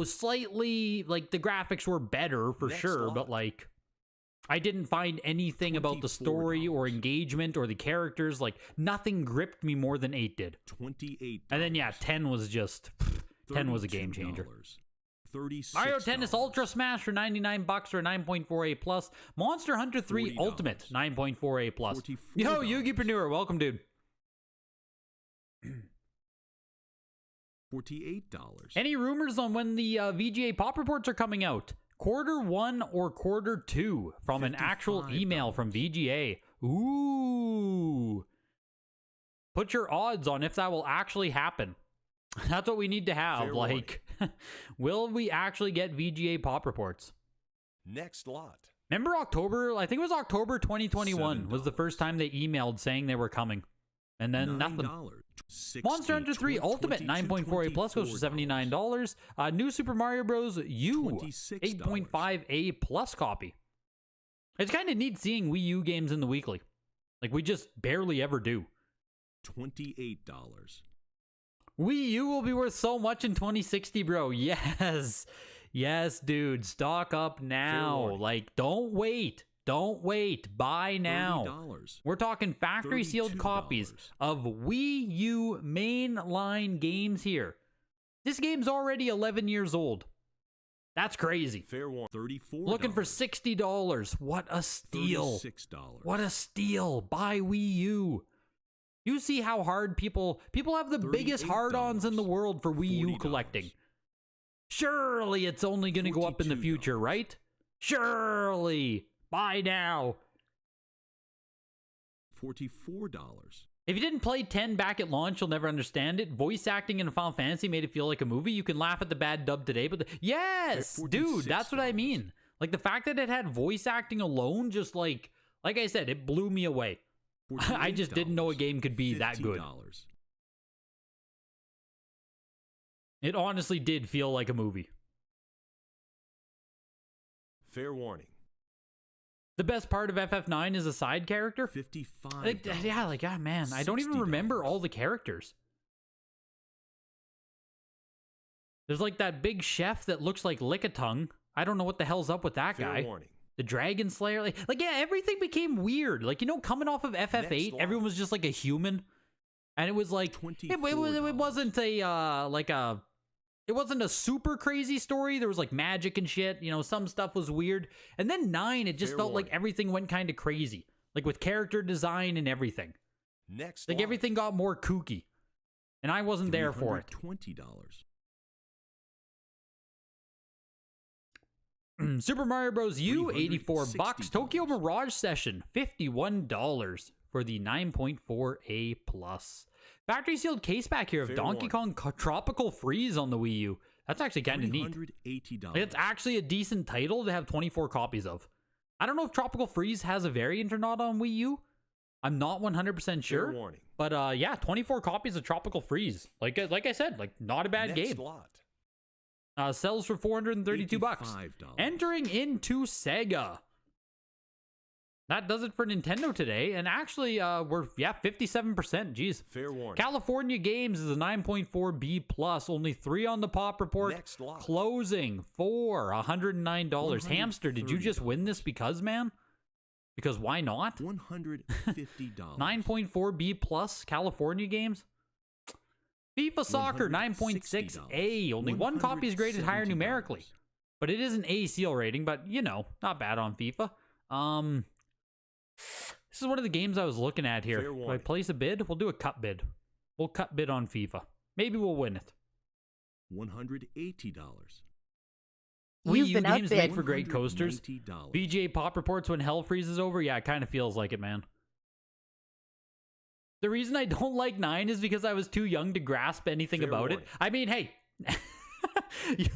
slightly, like the graphics were better for sure, but like I didn't find anything about the story or engagement or the characters. Like nothing gripped me more than 8 did. $28. And then 10 was just 10 was a game changer. Mario Tennis Ultra Smash for $99 or 9.4A+. Monster Hunter 3 Ultimate 9.4A+. Yo, Yugipreneur, welcome, dude. $48. Any rumors on when the VGA pop reports are coming out? Q1 or Q2 from an actual email from VGA. Ooh. Put your odds on if that will actually happen. That's what we need to have. Will we actually get VGA pop reports? Next lot. Remember October? I think it was October 2021 was the first time they emailed saying they were coming. And then nothing. Monster Hunter 3 Ultimate 9.4A+ goes for $79. New Super Mario Bros. U 8.5A+ copy. It's kind of neat seeing Wii U games in the weekly. Like we just barely ever do. $28. Wii U will be worth so much in 2060, bro. Yes. Yes, dude. Stock up now. Like, don't wait. Don't wait. Buy now. $30. We're talking factory sealed copies of Wii U mainline games here. This game's already 11 years old. That's crazy. Fair one. $34. Looking for $60. What a steal. $36. What a steal. Buy Wii U. You see how hard people have the biggest hard-ons in the world for Wii U collecting. Surely it's only going to go up in the future, right? Surely. Buy now. $44. If you didn't play 10 back at launch, you'll never understand it. Voice acting in Final Fantasy made it feel like a movie. You can laugh at the bad dub today, but yes, dude, that's what I mean. Like the fact that it had voice acting alone just like Like I said, it blew me away. I just didn't know a game could be that good. $50. It honestly did feel like a movie. Fair warning. The best part of FF9 is a side character. $55. Man, I don't even remember all the characters. There's like that big chef that looks like Lickitung. I don't know what the hell's up with that Fair guy. warning. The Dragon Slayer. Like, yeah, everything became weird. Like, you know, coming off of FF8, everyone was just like a human. And it was like, it wasn't a, it wasn't a super crazy story. There was like magic and shit. You know, some stuff was weird. And then 9, it just felt like everything went kind of crazy. Like with character design and everything. Like everything got more kooky. And I wasn't there for it. $20. Super Mario Bros. U, $84. Tokyo Mirage Session, $51 for the 9.4A+. Factory sealed case back here of Donkey Kong Tropical Freeze on the Wii U. That's actually kind of neat. $380. It's actually a decent title to have 24 copies of. I don't know if Tropical Freeze has a variant or not on Wii U. I'm not 100% sure. But yeah, 24 copies of Tropical Freeze. Like I said, like not a bad game. Sells for $432. Entering into Sega. That does it for Nintendo today. And actually, we're 57%. Jeez. Fair warning. California Games is a 9.4B+. Only 3 on the pop report. Closing for $109. Hamster, did you just win this because, man? Because why not? $150. 9.4B+, California Games. FIFA Soccer 9.6A. Only 1 copy is graded higher numerically. But it is an A seal rating, but you know, not bad on FIFA. This is one of the games I was looking at here. Do I place a bid? We'll do a cut bid. We'll cut bid on FIFA. Maybe we'll win it. $180. Wii U games make for great coasters. VGA pop reports when hell freezes over. Yeah, it kind of feels like it, man. The reason I don't like 9 is because I was too young to grasp anything about it. I mean, hey,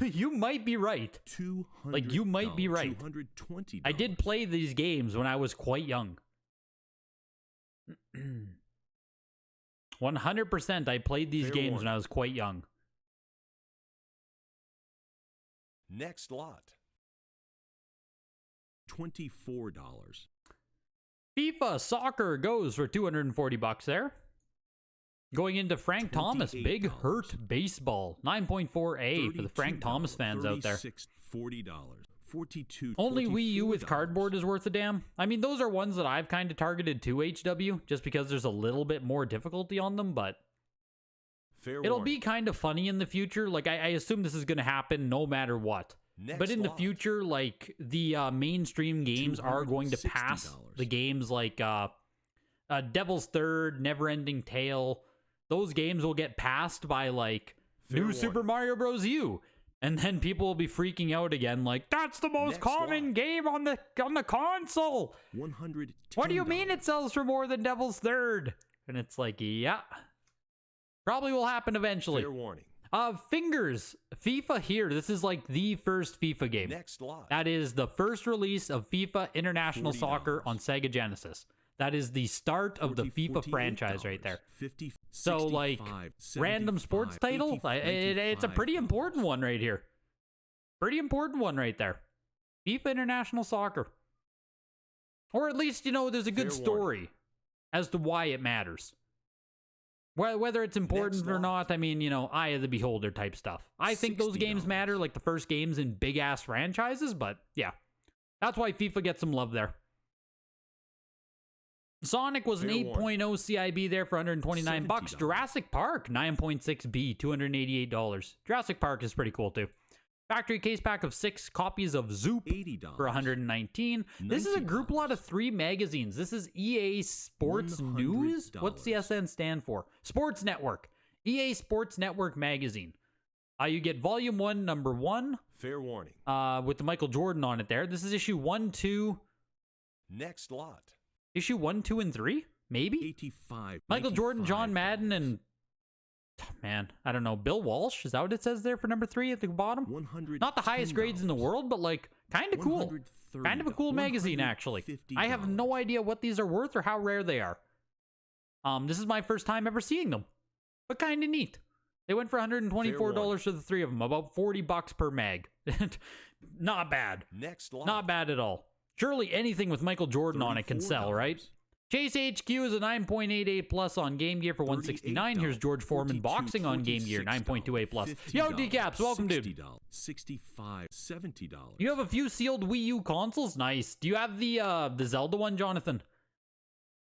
you might be right. Like, you might be right. I did play these games when I was quite young. 100% I played these games when I was quite young. Next lot. $24. FIFA Soccer goes for $240 there. Going into Frank Thomas, Big Hurt Baseball, 9.4A for the Frank Thomas fans out there. $40. Only Wii U with cardboard is worth a damn. I mean, those are ones that I've kind of targeted to HW, just because there's a little bit more difficulty on them, but it'll be kind of funny in the future. Like, I assume this is going to happen no matter what. But in the future, like, the mainstream games are going to pass the games like Devil's Third, Never-Ending Tale. Those games will get passed by, like, new Super Mario Bros. U. And then people will be freaking out again, like, that's the most common game on the console! What do you mean it sells for more than Devil's Third? And it's like, yeah. Probably will happen eventually. Fair warning. Fingers, FIFA here. This is like the first FIFA game. Next lot. That is the first release of FIFA International Soccer on Sega Genesis. That is the start of the FIFA franchise right there. 50, so, like, random sports title, it's a pretty important one right here. Pretty important one right there. FIFA International Soccer. Or at least, you know, there's a good story as to why it matters. Whether it's important or not, I mean, you know, eye of the beholder type stuff. I think those games matter, like the first games in big-ass franchises, but yeah. That's why FIFA gets some love there. Sonic was an 8.0 CIB there for $129. Jurassic Park, 9.6B, $288. Jurassic Park is pretty cool, too. Factory case pack of 6 copies of Zoop for $119. This is a group lot of 3 magazines. This is EA Sports News. What's the SN stand for? Sports Network. EA Sports Network magazine. You get Volume 1, Number 1. Fair warning. With the Michael Jordan on it there. This is issue 1, 2. Next lot. Issue 1, 2, and 3? Maybe? 85. Michael Jordan, John Madden, and... Man, I don't know. Bill Walsh? Is that what it says there for number 3 at the bottom? Not the highest grades in the world, but like Kind of cool. Kind of a cool magazine, actually. I have no idea what these are worth or how rare they are. This is my first time ever seeing them, but kind of neat. They went for $124 for the 3 of them, about $40 per mag. Not bad. Next lot. Not bad at all. Surely anything with Michael Jordan on it can sell, right? Chase HQ is a 9.88 plus on Game Gear for $169. Here's George Foreman Boxing on Game Gear, 9.28 plus. Yo, Decaps, welcome, dude. $65, $70. You have a few sealed Wii U consoles? Nice. Do you have the Zelda one, Jonathan?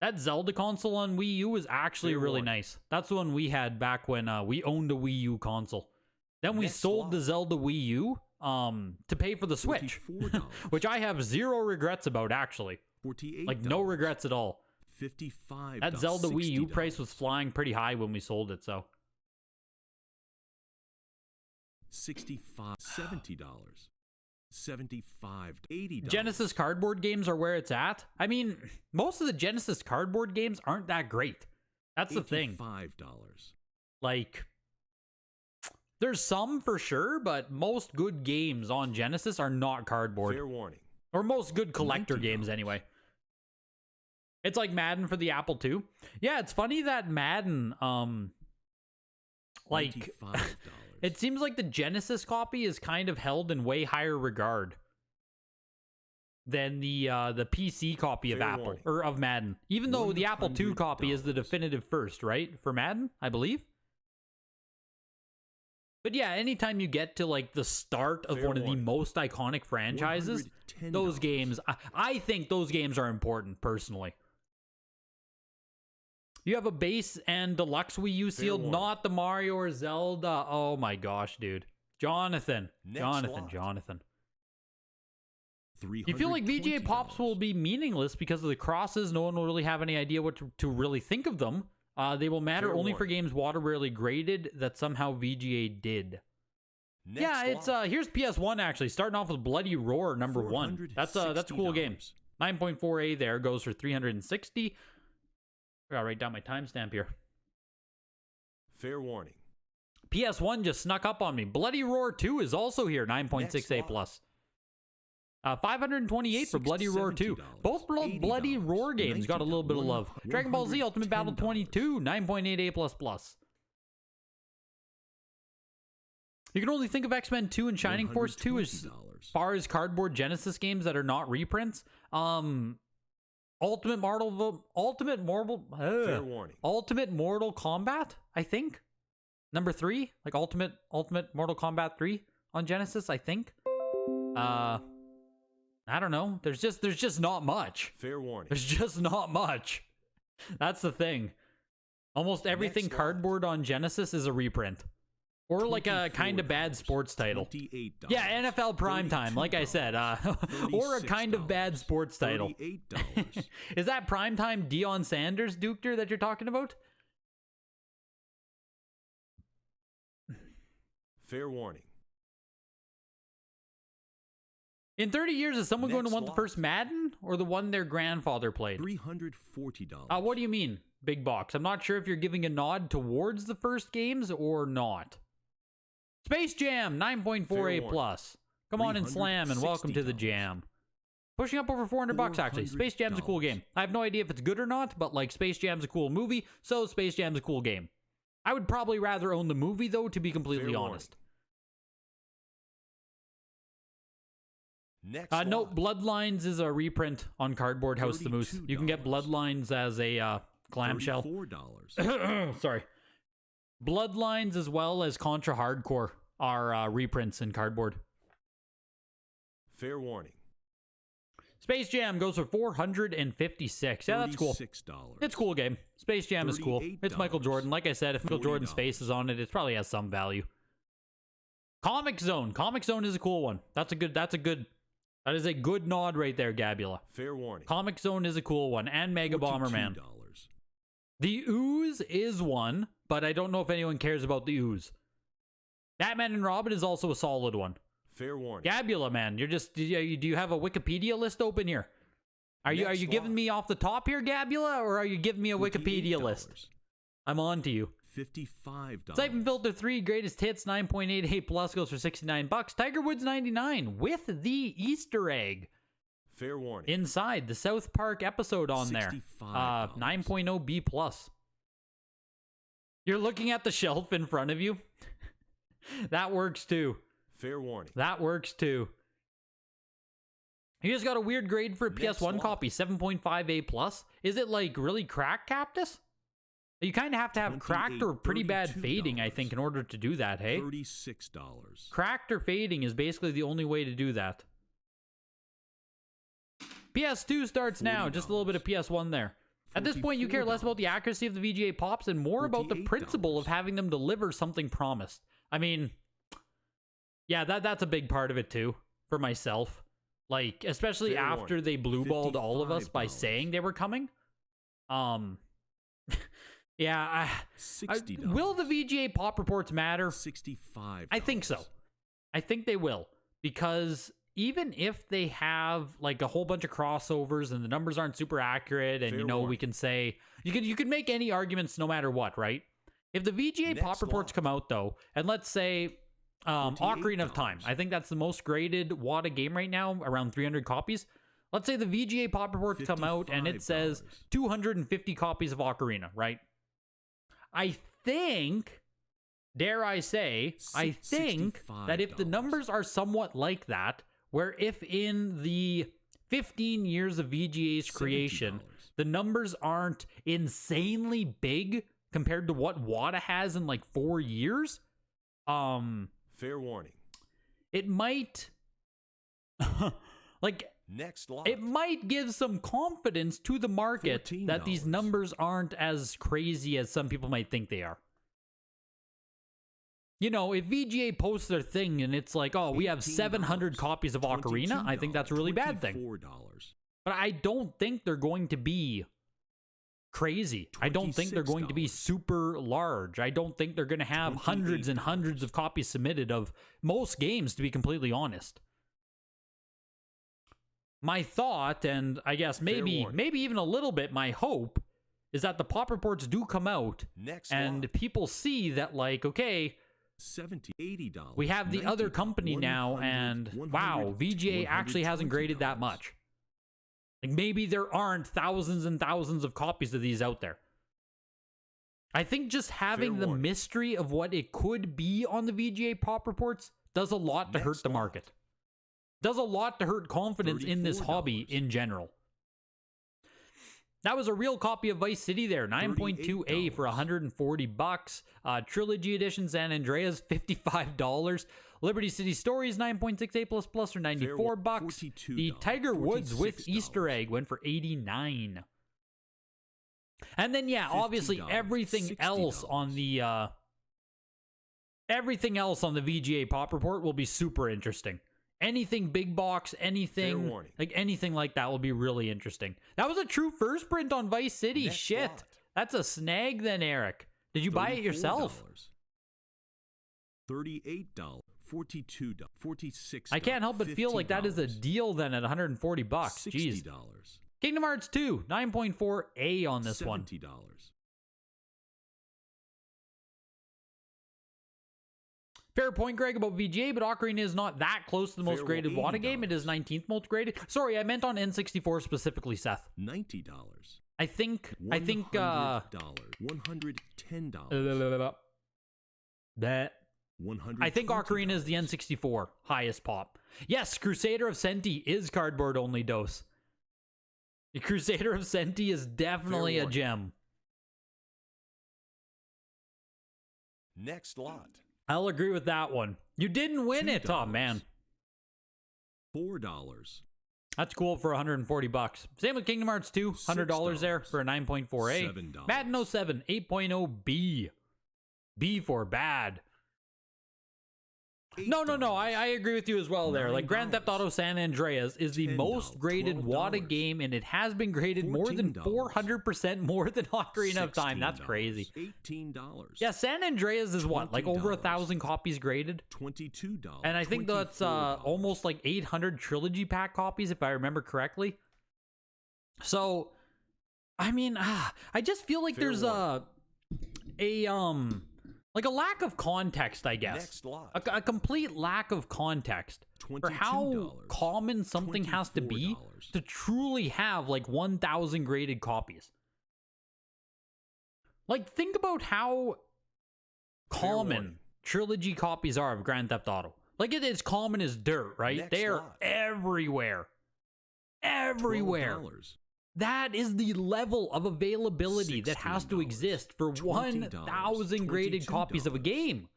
That Zelda console on Wii U was actually really nice. That's the one we had back when we owned a Wii U console. Then we sold the Zelda Wii U to pay for the Switch, which I have zero regrets about, actually. Like, no regrets at all. $55. That Zelda Wii U price was flying pretty high when we sold it, so. $65, $70. $75, $80. Genesis cardboard games are where it's at. I mean, most of the Genesis cardboard games aren't that great. That's the thing. $5. Like, there's some for sure, but most good games on Genesis are not cardboard. Fair warning. Or most good collector games, anyway. It's like Madden for the Apple II. Yeah, it's funny that Madden, like, it seems like the Genesis copy is kind of held in way higher regard than the PC copy of Apple, or of Madden. Even though the Apple II copy is the definitive first, right? For Madden, I believe. But yeah, anytime you get to like the start of one of the most iconic franchises, those games, I think those games are important, personally. You have a base and deluxe Wii U sealed, not the Mario or Zelda. Oh my gosh, dude. Jonathan. Jonathan. You feel like VGA Pops will be meaningless because of the crosses. No one will really have any idea what to really think of them. They will matter only for games water rarely graded that somehow VGA did. Yeah, it's here's PS1 actually, starting off with Bloody Roar #1. That's a cool game. 9.4A there goes for 360. I gotta write down my timestamp here. Fair warning. PS1 just snuck up on me. Bloody Roar 2 is also here, 9.68 plus. 528 for Bloody Roar 2. Both Bloody Roar games got a little bit of love. Dragon Ball Z Ultimate Battle 22, 9.88 plus plus. You can only think of X-Men 2 and Shining Force 2 as far as cardboard Genesis games that are not reprints. Ultimate Mortal Kombat, I think. Number 3, like Ultimate Mortal Kombat 3 on Genesis, I think. I don't know. There's just not much. Fair warning. There's just not much. That's the thing. Almost everything cardboard on Genesis is a reprint. Or like a kind of bad sports title. Yeah, NFL Primetime, like I said. Or a kind of bad sports title. Is that Primetime Deion Sanders Dukter that you're talking about? Fair warning. In 30 years, is someone going to want the first Madden or the one their grandfather played? $340. What do you mean, big box? I'm not sure if you're giving a nod towards the first games or not. Space Jam, 9.48 plus. Come on and slam and welcome to the jam. Pushing up over $400 actually. Space Jam's a cool game. I have no idea if it's good or not, but like Space Jam's a cool movie, so Space Jam's a cool game. I would probably rather own the movie though, to be completely honest. No, Bloodlines is a reprint on cardboard. House the Moose. You can get Bloodlines as a clamshell. $34. Sorry. Bloodlines as well as Contra Hardcore are reprints in cardboard. Fair warning. Space Jam goes for $456. Yeah, that's cool. It's a cool game. Space Jam is cool. It's Michael Jordan. Like I said, if Michael Jordan's face is on it, it probably has some value. Comic Zone. Comic Zone is a cool one. That is a good nod right there, Gabula. Fair warning. Comic Zone is a cool one. And Mega Bomberman. The Ooze is one, but I don't know if anyone cares about the Ooze. Batman and Robin is also a solid one. Fair warning. Gabula, man, do you have a Wikipedia list open here? Are you giving me off the top here, Gabula, or are you giving me a Wikipedia list? I'm on to you. $55. Siphon Filter 3 Greatest Hits 9.88 Plus goes for $69. Tiger Woods 99 with the Easter egg Fair warning. inside the South Park episode on there. $65. 9.0 B plus. You're looking at the shelf in front of you. That works too. Fair warning. That works too. You just got a weird grade for a Next PS1 lot. copy, 7.5 A plus. Is it like really cracked, Cactus? You kind of have to have cracked or pretty bad fading, I think, in order to do that, hey? $36. Cracked or fading is basically the only way to do that. PS2 starts now, just a little bit of PS1 there. At this point, you care less about the accuracy of the VGA pops and more about the principle of having them deliver something promised. I mean, yeah, that's a big part of it too, for myself. Like, especially Fair after warning. they blueballed all of us by $55. saying they were coming. Yeah, $60. will the VGA pop reports matter? $65. I think so. I think they will. Because even if they have like a whole bunch of crossovers and the numbers aren't super accurate, and Fair you know, we warning. can say you can make any arguments no matter what, right? If the VGA pop Next reports lot. come out though, and let's say Ocarina of Time, $48. I think that's the most graded WADA game right now, around 300 copies. Let's say the VGA pop reports come out and it says $55. 250 copies of Ocarina, right? I think, dare I say, I think that if the $65. numbers are somewhat like that, where if in the 15 years of VGA's creation, $70. the numbers aren't insanely big compared to what WADA has in like 4 years, Fair warning. it might, like, Next lot. it might give some confidence to the market that these $14. numbers aren't as crazy as some people might think they are. You know, if VGA posts their thing and it's like, oh, we have 700 copies of Ocarina, I think that's a really bad thing. $24. But I don't think they're going to be crazy. I don't think they're going to be $26. super large. I don't think they're going to have hundreds and hundreds of copies submitted of most games, to be completely honest. My thought, and I guess maybe warning. even a little bit my hope, is that the pop reports do come out Next and lot. people see that, like, okay, $70, $80. we have the other $90, company now, 100, and 100, wow, VGA actually hasn't graded that $120. much. Like, maybe there aren't thousands and thousands of copies of these out there. I think just having the warning. mystery of what it could be on the VGA pop reports does a lot to hurt Next the lot. market. Does a lot to hurt confidence in this hobby $34. in general. That was a real copy of Vice City there, 9.2A for $140. Trilogy Edition San Andreas, $55. Liberty City Stories, 9.6A++ for $94. $42. The Tiger Woods with $46. Easter egg went for $89. And then, yeah, obviously $50, everything else on the VGA pop report will be super interesting. Anything big box, anything warning. like anything like that will be really interesting. That was a true first print on Vice City. Next Shit. lot. That's a snag then, Eric. Did you buy it yourself? $38, $42, $46. I can't help but feel like that is a deal then at $140. Jeez. $60. Kingdom Hearts 2, 9.4A on this one. $70. Fair point, Greg, about VGA, but Ocarina is not that close to the most Fair graded $80. WADA game. It is 19th most graded. Sorry, I meant on N64 specifically, Seth. $90. I think $110. that I think Ocarina is the N64 highest pop. Yes, Crusader of Senti is cardboard only dose. The Crusader of Senti is definitely a warning. gem. Next lot. I'll agree with that one. You didn't win it. Oh, $2. man. $4. That's cool for $140. Same with Kingdom Hearts 2. $100 there for a 9.4A. $7. Madden 07, 8.0B. B for bad. No. I agree with you as well there. Like, Grand Theft Auto San Andreas is the $10, most graded WADA $12. game, and it has been graded more than $14. 400% more than Ocarina of Time. That's $16, crazy. $18. Yeah, San Andreas is what? Like over $20. 1,000 copies graded? $22. And I think that's $24. almost like 800 trilogy pack copies, if I remember correctly. So, I mean, I just feel like Fair there's warning. like a lack of context, I guess. Next lot. A complete lack of context for how common something has to be to truly have like 1,000 graded copies. Like, think about how common trilogy copies are of Grand Theft Auto. Like, it is common as dirt, right? They are everywhere. Everywhere. $12. That is the level of availability that has to exist for 1,000 graded copies of a game.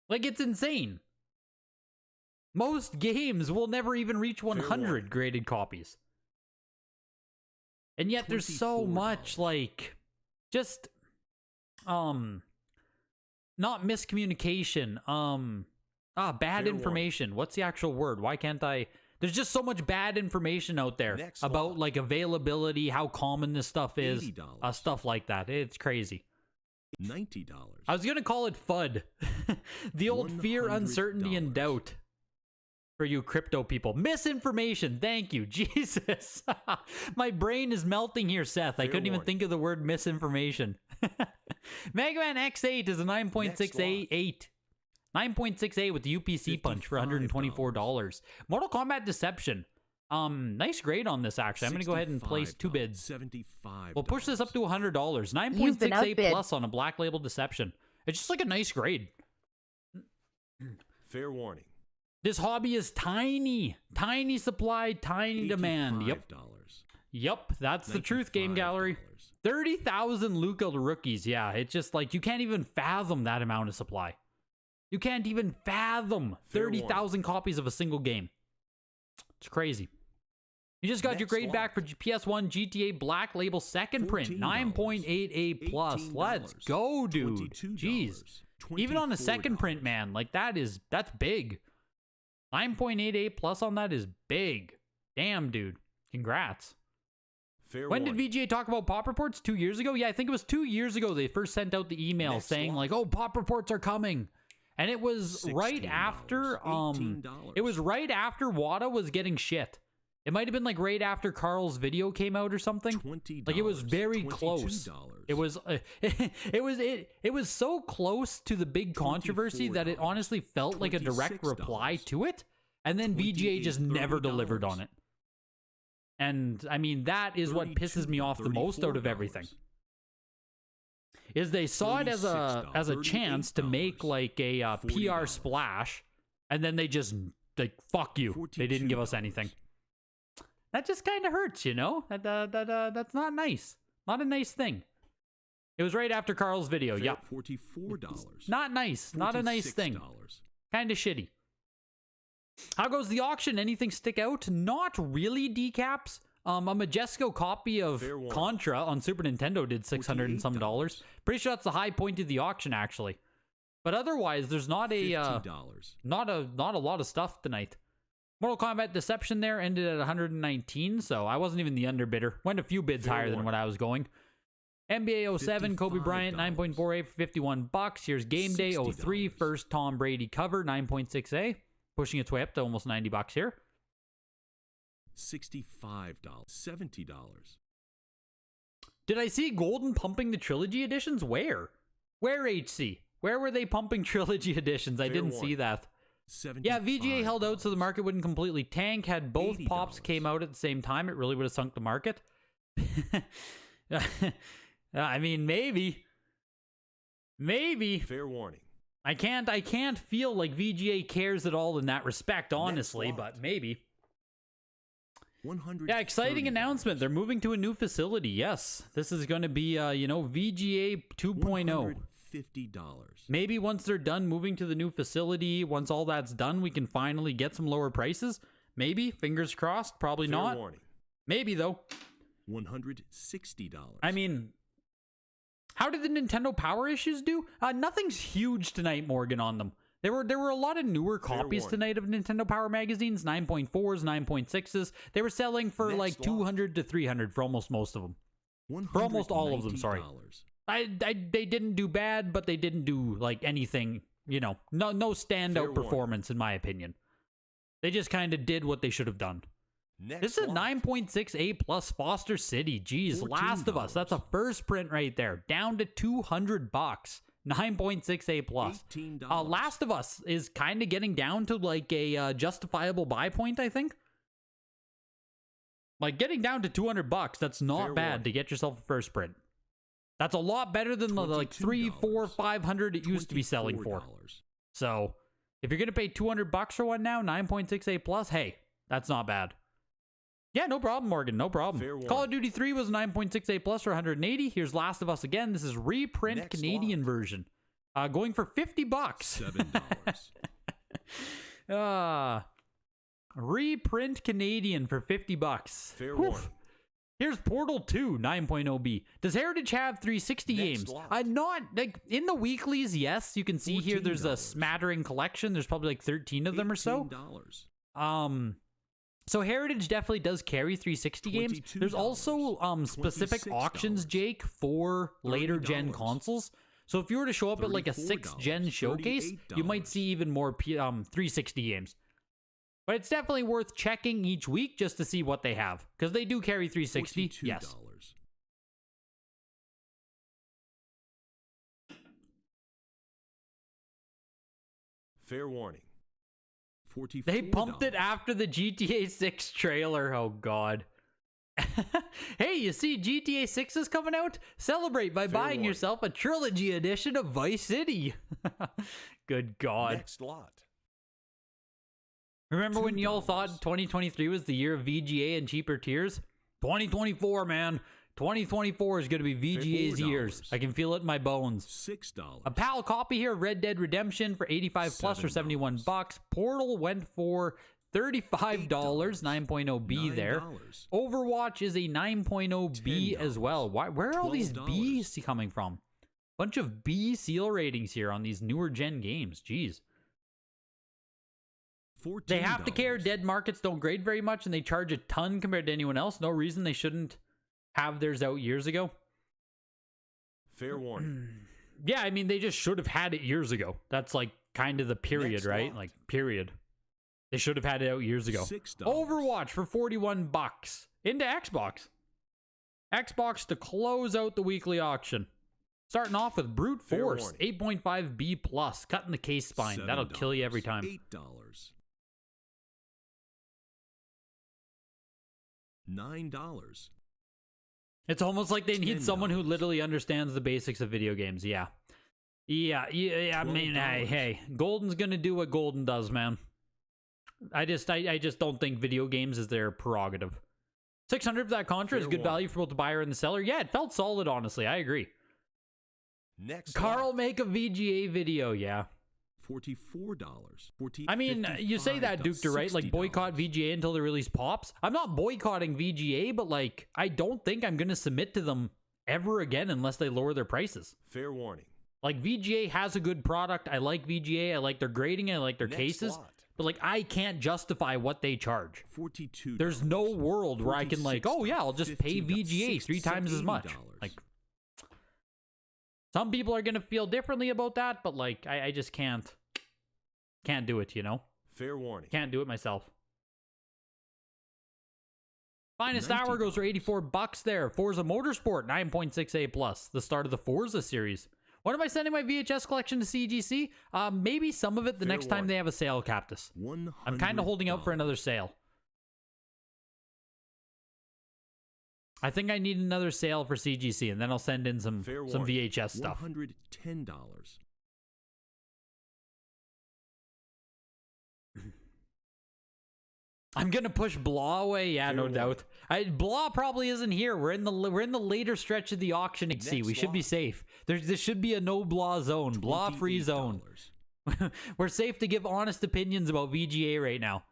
Like, it's insane. Most games will never even reach 100 graded copies. And yet there's so much, like, just, not miscommunication, bad information. What's the actual word? Why can't I? There's just so much bad information out there about, like, availability, how common this stuff is, stuff like that. It's crazy. $90. I was gonna call it FUD. The old fear, uncertainty, and doubt. For you crypto people. Misinformation. Thank you. Jesus. My brain is melting here, Seth. I couldn't even think of the word misinformation. Mega Man X8 is a 9.68. 9.68 with the UPC punch for $124. Mortal Kombat Deception. Nice grade on this, actually. I'm going to go ahead and place 2 bids. $75. We'll push this up to $100. 9.68 plus on a Black Label Deception. It's just like a nice grade. Fair warning. This hobby is tiny. Tiny supply, tiny demand. Yep. Yep, that's the truth, Game Gallery. 30,000 Luca rookies. Yeah, it's just like you can't even fathom that amount of supply. You can't even fathom 30,000 copies of a single game. It's crazy. You just got your grade back for PS1 GTA Black Label second print. 9.88 plus. Let's go, dude. Jeez. Even on a second print, man, like that's big. 9.88 plus on that is big. Damn, dude. Congrats. When did VGA talk about pop reports? 2 years ago? Yeah, I think it was 2 years ago they first sent out the email saying like, oh, pop reports are coming. And it was right after it was right after Wada was getting shit. It might have been like right after Carl's video came out or something. Like it was very close. It was it was so close to the big controversy that it honestly felt like a direct reply to it. And then VGA just never delivered on it. And I mean, that is what pisses me off the most out of everything. Is they saw it as a chance to make like a PR splash, and then they just like, fuck you. They didn't give us anything. That just kind of hurts, you know? That's not nice. Not a nice thing. It was right after Carl's video. Yeah. $44. Not nice. Not a nice thing. Kind of shitty. How goes the auction? Anything stick out? Not really, decaps. A Majesco copy of Contra on Super Nintendo did $600 and some dollars. Pretty sure that's the high point of the auction, actually. But otherwise, there's not a not a lot of stuff tonight. Mortal Kombat Deception there ended at 119, so I wasn't even the underbidder. Went a few bids higher than what I was going. NBA 07 Kobe Bryant 9.48 for $51. Here's Game Day 03 first Tom Brady cover 9.6A, pushing its way up to almost $90 here. $65. $70. Did I see Golden pumping the trilogy editions? Where? Where, HC? Where were they pumping trilogy editions? I didn't see that. Yeah, VGA held out so the market wouldn't completely tank. Had both pops came out at the same time, it really would have sunk the market. I mean, maybe. Maybe. Fair warning. I can't feel like VGA cares at all in that respect, honestly, but maybe. Yeah, exciting announcement. They're moving to a new facility. Yes, this is going to be, you know, VGA 2.0. $50. Maybe once they're done moving to the new facility, once all that's done, we can finally get some lower prices. Maybe. Fingers crossed. Probably not. Warning. Maybe, though. $160. I mean, how did the Nintendo Power issues do? Nothing's huge tonight, Morgan, on them. There were a lot of newer copies tonight of Nintendo Power magazines, 9.4s, 9.6s. They were selling for like 200 to 300 for almost most of them. For almost all of them, sorry. They didn't do bad, but they didn't do like anything, you know, no standout performance in my opinion. They just kind of did what they should have done. This is a 9.6 A+ Foster City. Jeez, Last of Us. That's a first print right there. Down to $200. 9.6 A+. Last of Us is kind of getting down to like a justifiable buy point, I think. Like getting down to $200, that's not bad to get yourself a first print. That's a lot better than the like $300, $400, $500 it used to be selling for. So if you're gonna pay $200 for one now, 9.6 A+, hey, that's not bad. Yeah, no problem, Morgan. No problem. Call of Duty 3 was 9.6 A+ for 180. Here's Last of Us again. This is reprint Next Canadian version. Going for $50. $7. Reprint Canadian for $50. Fair warning. Here's Portal 2 9.0B. Does Heritage have 360 games? Not like in the weeklies, yes. You can see here there's a smattering collection. There's probably like 13 of them or so. So Heritage definitely does carry 360 games. There's also specific auctions, Jake, for later gen consoles. So if you were to show up at like a 6th gen showcase, you might see even more 360 games. But it's definitely worth checking each week just to see what they have. Because they do carry 360, yes. Fair warning. They pumped it after the GTA 6 trailer. Oh, God. Hey, you see GTA 6 is coming out? Celebrate by buying yourself a trilogy edition of Vice City. Good God. Next lot. Remember when y'all thought 2023 was the year of VGA and cheaper tiers? 2024, man. 2024 is going to be VGA's years. I can feel it in my bones. $6. A PAL copy here, Red Dead Redemption for 85 plus for $71. Portal went for $35, 9.0B there. Overwatch is a 9.0B as well. Where are all these B's coming from? Bunch of B seal ratings here on these newer gen games. Jeez. They have to care. Dead markets don't grade very much, and they charge a ton compared to anyone else. No reason they shouldn't have theirs out years ago. Fair warning. Yeah, I mean, they just should have had it years ago. That's like kind of the period, right? Like, period. They should have had it out years ago. $6. Overwatch for $41. Into Xbox. Xbox to close out the weekly auction. Starting off with Brute Force, 8.5B plus, cutting the case spine. That'll kill you every time. $8. $9. It's almost like they need someone who literally understands the basics of video games. Yeah. I mean, hey, Golden's gonna do what Golden does, man. I just don't think video games is their prerogative. 600 for that Contra is good value for both the buyer and the seller. Yeah, it felt solid, honestly. I agree. Next, Carl make a VGA video. Yeah. $44. I mean, you say that, Duke, right? Like, boycott VGA until the release pops. I'm not boycotting VGA, but like, I don't think I'm gonna submit to them ever again unless they lower their prices. Fair warning. Like, VGA has a good product. I like VGA. I like their grading. I like their cases. But like, I can't justify what they charge. $42. There's no world where I can like, oh yeah, I'll just pay VGA 3 times as much. Like, some people are gonna feel differently about that, but like, I just can't do it, you know? Fair warning. Can't do it myself. Finest Hour goes for $84 there. Forza Motorsport, 9.6 A+. The start of the Forza series. When am I sending my VHS collection to CGC? Maybe some of it the next time they have a sale, Cactus. I'm kind of holding out for another sale. I think I need another sale for CGC, and then I'll send in some VHS stuff. $110. I'm gonna push Blah away, yeah, no doubt. Blah probably isn't here. We're in the later stretch of the auction. We should be safe. There should be a no Blah zone, Blah free zone. We're safe to give honest opinions about VGA right now.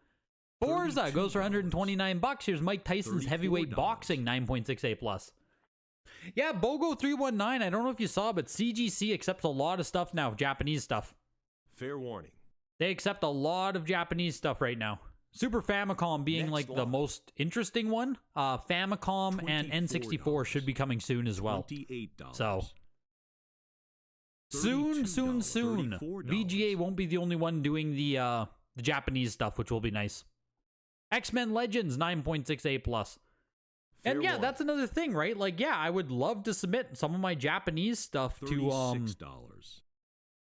Forza goes for $129. Here's Mike Tyson's heavyweight boxing, 9.6 A+. Yeah, Bogo 319. I don't know if you saw, but CGC accepts a lot of stuff now, Japanese stuff. Fair warning. They accept a lot of Japanese stuff right now. Super Famicom being like the most interesting one. Famicom and N64 should be coming soon as well. So soon. VGA won't be the only one doing the Japanese stuff, which will be nice. X-Men Legends 9.68 plus. And yeah, that's another thing, right? Like, yeah, I would love to submit some of my Japanese stuff to $36.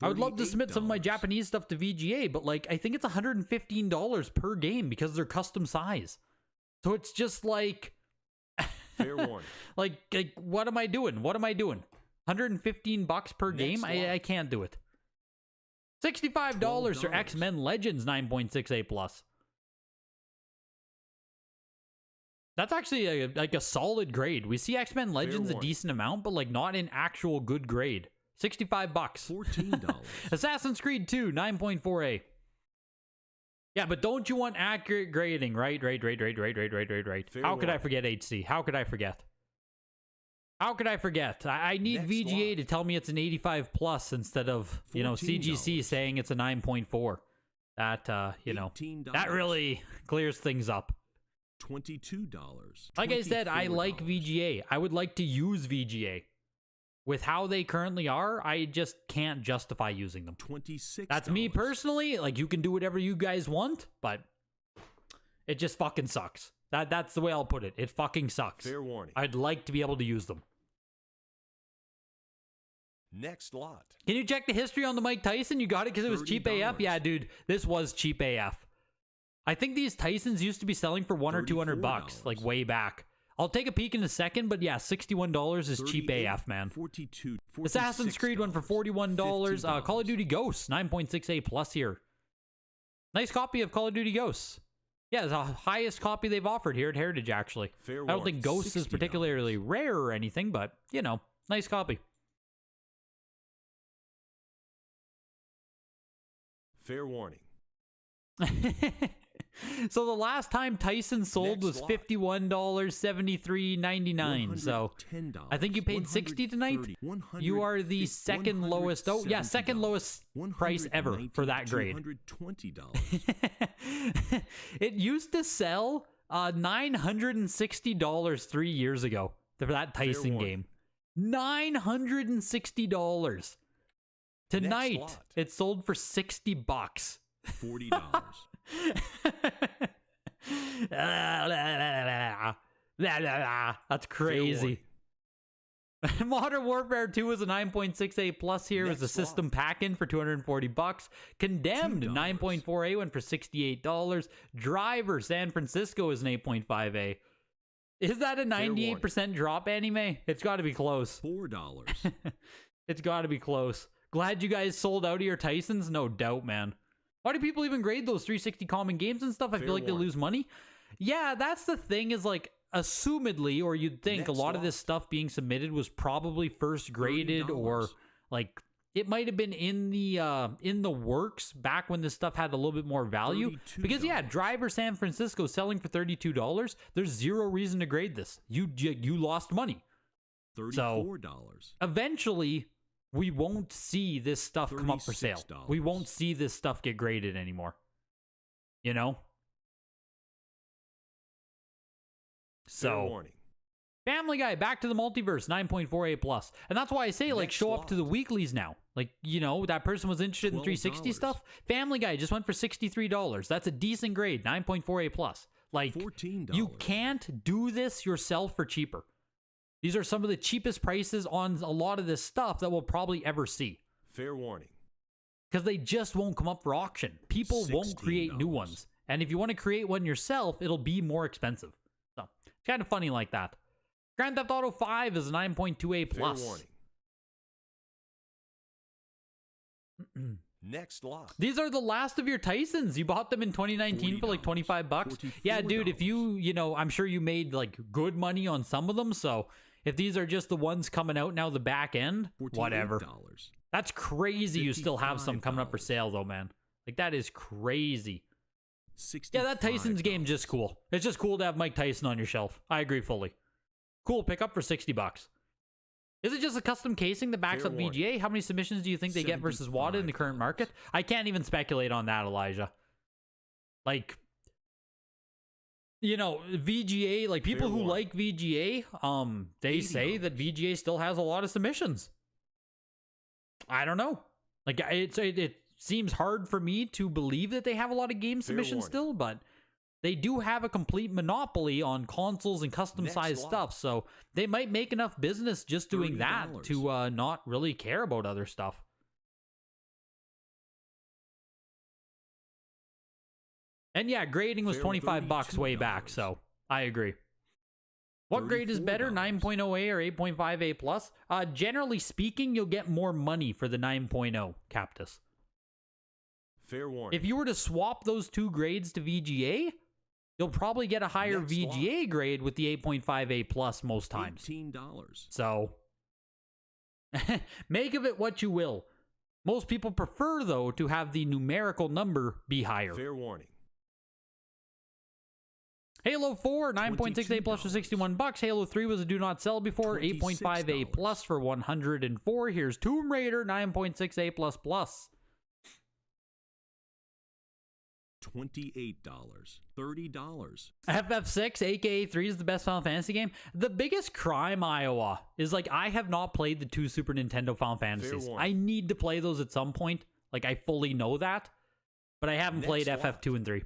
I would love to submit some of my Japanese stuff to VGA, but like I think it's $115 per game because they're custom size. So it's just like Fair warning. like what am I doing? What am I doing? $115 per game? I can't do it. $65 for X-Men Legends 9.68 plus. That's actually like a solid grade. We see X-Men Legends a decent amount, but like not an actual good grade. $65. $14. Assassin's Creed 2 9.4A. Yeah, but don't you want accurate grading? Right. How could I forget HC? How could I forget? How could I forget? I need VGA to tell me it's an 85 plus instead of, you know, CGC saying it's a 9.4. That, you know, that really clears things up. $22. Like I said, I like VGA. I would like to use VGA. With how they currently are, I just can't justify using them. $26. That's me personally. Like, you can do whatever you guys want, but it just fucking sucks. That's the way I'll put it. It fucking sucks. Fair warning. I'd like to be able to use them. Next lot. Can you check the history on the Mike Tyson? You got it because it was cheap AF? Yeah, dude. This was cheap AF. I think these Tysons used to be selling for $100 or $200, like way back. I'll take a peek in a second, but yeah, $61 is cheap AF, man. Assassin's Creed went for $41. Call of Duty Ghosts, 9.68 plus here. Nice copy of Call of Duty Ghosts. Yeah, the highest copy they've offered here at Heritage, actually. I don't think Ghosts is particularly rare or anything, but, you know, nice copy. Fair warning. So the last time Tyson sold was $51, $73.99. So I think you paid $60 tonight. You are the second lowest. Oh yeah, second lowest price ever for that grade. It used to sell $960 3 years ago for that Tyson game. $960. Tonight it sold for $60. $40. That's crazy. Modern Warfare 2 was a 9.68 plus here. It was a system pack-in for $240. Condemned 9.48 went for $68. Driver San Francisco is an 8.5A. Is that a 98% drop anime? It's got to be close. $4. It's got to be close. Glad you guys sold out of your Tysons? No doubt, man. Why do people even grade those 360 common games and stuff? I feel like they lose money. Yeah, that's the thing is like, assumedly, or you'd think a lot of this stuff being submitted was probably first graded or like it might have been in the works back when this stuff had a little bit more value. Because yeah, Driver San Francisco selling for $32. There's zero reason to grade this. You lost money. $34. So eventually, we won't see this stuff come up for sale. We won't see this stuff get graded anymore. You know? So, Family Guy, Back to the Multiverse, 9.48 plus. And that's why I say, like, show up to the weeklies now. Like, you know, that person was interested in 360 stuff. Family Guy just went for $63. That's a decent grade, 9.48 plus. Like, $14. You can't do this yourself for cheaper. These are some of the cheapest prices on a lot of this stuff that we'll probably ever see. Fair warning. Because they just won't come up for auction. People won't create new ones. And if you want to create one yourself, it'll be more expensive. So, it's kind of funny like that. Grand Theft Auto 5 is a 9.28 plus. Fair warning. Next lot. These are the last of your Tysons. You bought them in 2019 for like $25. Yeah, dude, if you know, I'm sure you made like good money on some of them. So if these are just the ones coming out now, the back end, whatever. That's crazy. You still have some coming up for sale though, man. Like that is crazy. Yeah, that Tyson's game just cool. It's just cool to have Mike Tyson on your shelf. I agree fully. Cool pickup for $60. Is it just a custom casing that backs up VGA? How many submissions do you think they get versus WADA in the current market? I can't even speculate on that, Elijah. Like, you know, VGA, like people who like VGA, they say that VGA still has a lot of submissions. I don't know. Like, it seems hard for me to believe that they have a lot of game submissions still, but they do have a complete monopoly on consoles and custom-sized stuff, so they might make enough business just doing that to not really care about other stuff. And yeah, grading was $25 way back, so I agree. What grade is better, 9.0A or 8.5A plus? Generally speaking, you'll get more money for the 9.0, Captus. Fair warning. If you were to swap those two grades to VGA, you'll probably get a higher VGA grade with the 8.5A plus most times. $18. So, make of it what you will. Most people prefer, though, to have the numerical number be higher. Fair warning. Halo 4, 9.6A plus for $61. Halo 3 was a do not sell before, 8.5A plus for $104. Here's Tomb Raider, 9.6A plus plus. $28. $30. FF6, aka 3 is the best Final Fantasy game. The biggest crime, Iowa, is like I have not played the 2 Super Nintendo Final Fantasies. I need to play those at some point. Like I fully know that, but I haven't played FF2 and 3.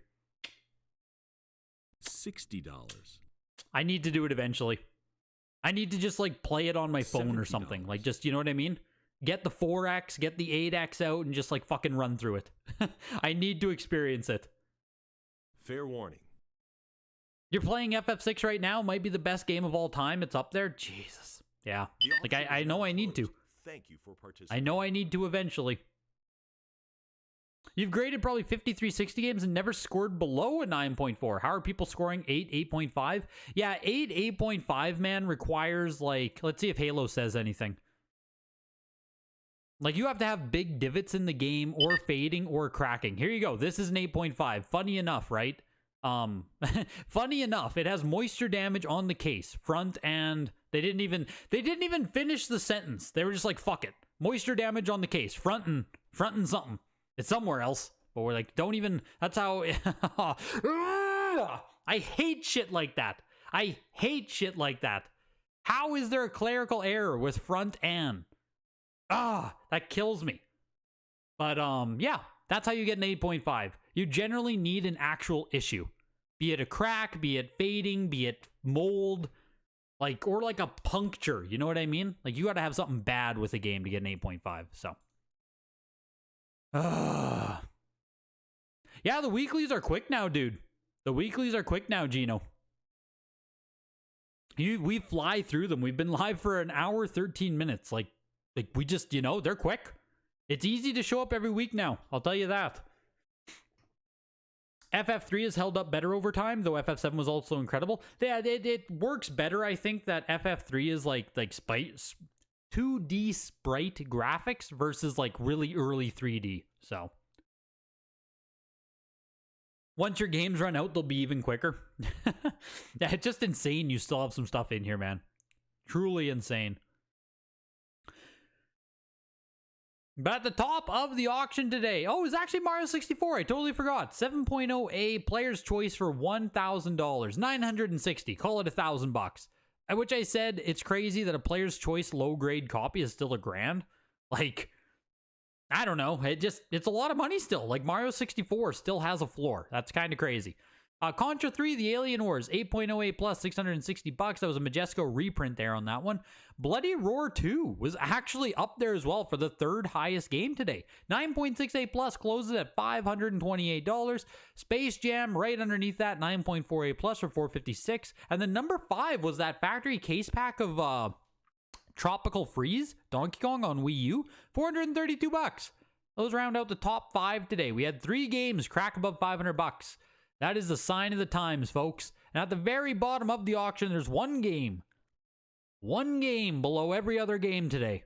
$60. I need to do it eventually. I need to just like play it on my phone or something. Like just, you know what I mean? Get the 4X, get the 8X out and just like fucking run through it. I need to experience it. Fair warning. You're playing FF6 right now, might be the best game of all time. It's up there. Jesus. Yeah. Like I know I need to. Thank you for participating. I know I need to eventually. You've graded probably 5360 games and never scored below a 9.4. How are people scoring 8, 8.5? Yeah, 8, 8.5, man, requires, like, let's see if Halo says anything. Like, you have to have big divots in the game or fading or cracking. Here you go. This is an 8.5. Funny enough, right? Funny enough, it has moisture damage on the case, front and... They didn't even finish the sentence. They were just like, fuck it. Moisture damage on the case, front and something. It's somewhere else, but we're like, don't even, that's how, I hate shit like that. I hate shit like that. How is there a clerical error with front and? That kills me. But, yeah, that's how you get an 8.5. You generally need an actual issue. Be it a crack, be it fading, be it mold, like, or like a puncture, you know what I mean? Like, you gotta have something bad with a game to get an 8.5, so. Yeah, the weeklies are quick now, dude. The weeklies are quick now, Gino. We fly through them. We've been live for an hour, 13 minutes. Like we just, you know, they're quick. It's easy to show up every week now. I'll tell you that. FF3 has held up better over time, though FF7 was also incredible. Yeah, it works better, I think, that FF3 is like 2D sprite graphics versus like really early 3D. So once your games run out, they'll be even quicker. Yeah, it's just insane. You still have some stuff in here, man. Truly insane. But at the top of the auction today, oh, it's actually Mario 64. I totally forgot. 7.0A Player's Choice for $1,000. $960. Call it $1,000. At which I said, it's crazy that a Player's Choice low-grade copy is still $1,000. Like, I don't know. It's a lot of money still. Like, Mario 64 still has a floor. That's kind of crazy. Contra 3, The Alien Wars, 8.0A plus, $660. That was a Majesco reprint there on that one. Bloody Roar 2 was actually up there as well for the third highest game today. 9.6A plus closes at $528. Space Jam right underneath that, 9.4A plus for $456. And then number 5 was that factory case pack of Tropical Freeze, Donkey Kong on Wii U, $432. Those round out the top 5 today. We had 3 games crack above $500. That is the sign of the times, folks. And at the very bottom of the auction, there's one game. One game below every other game today.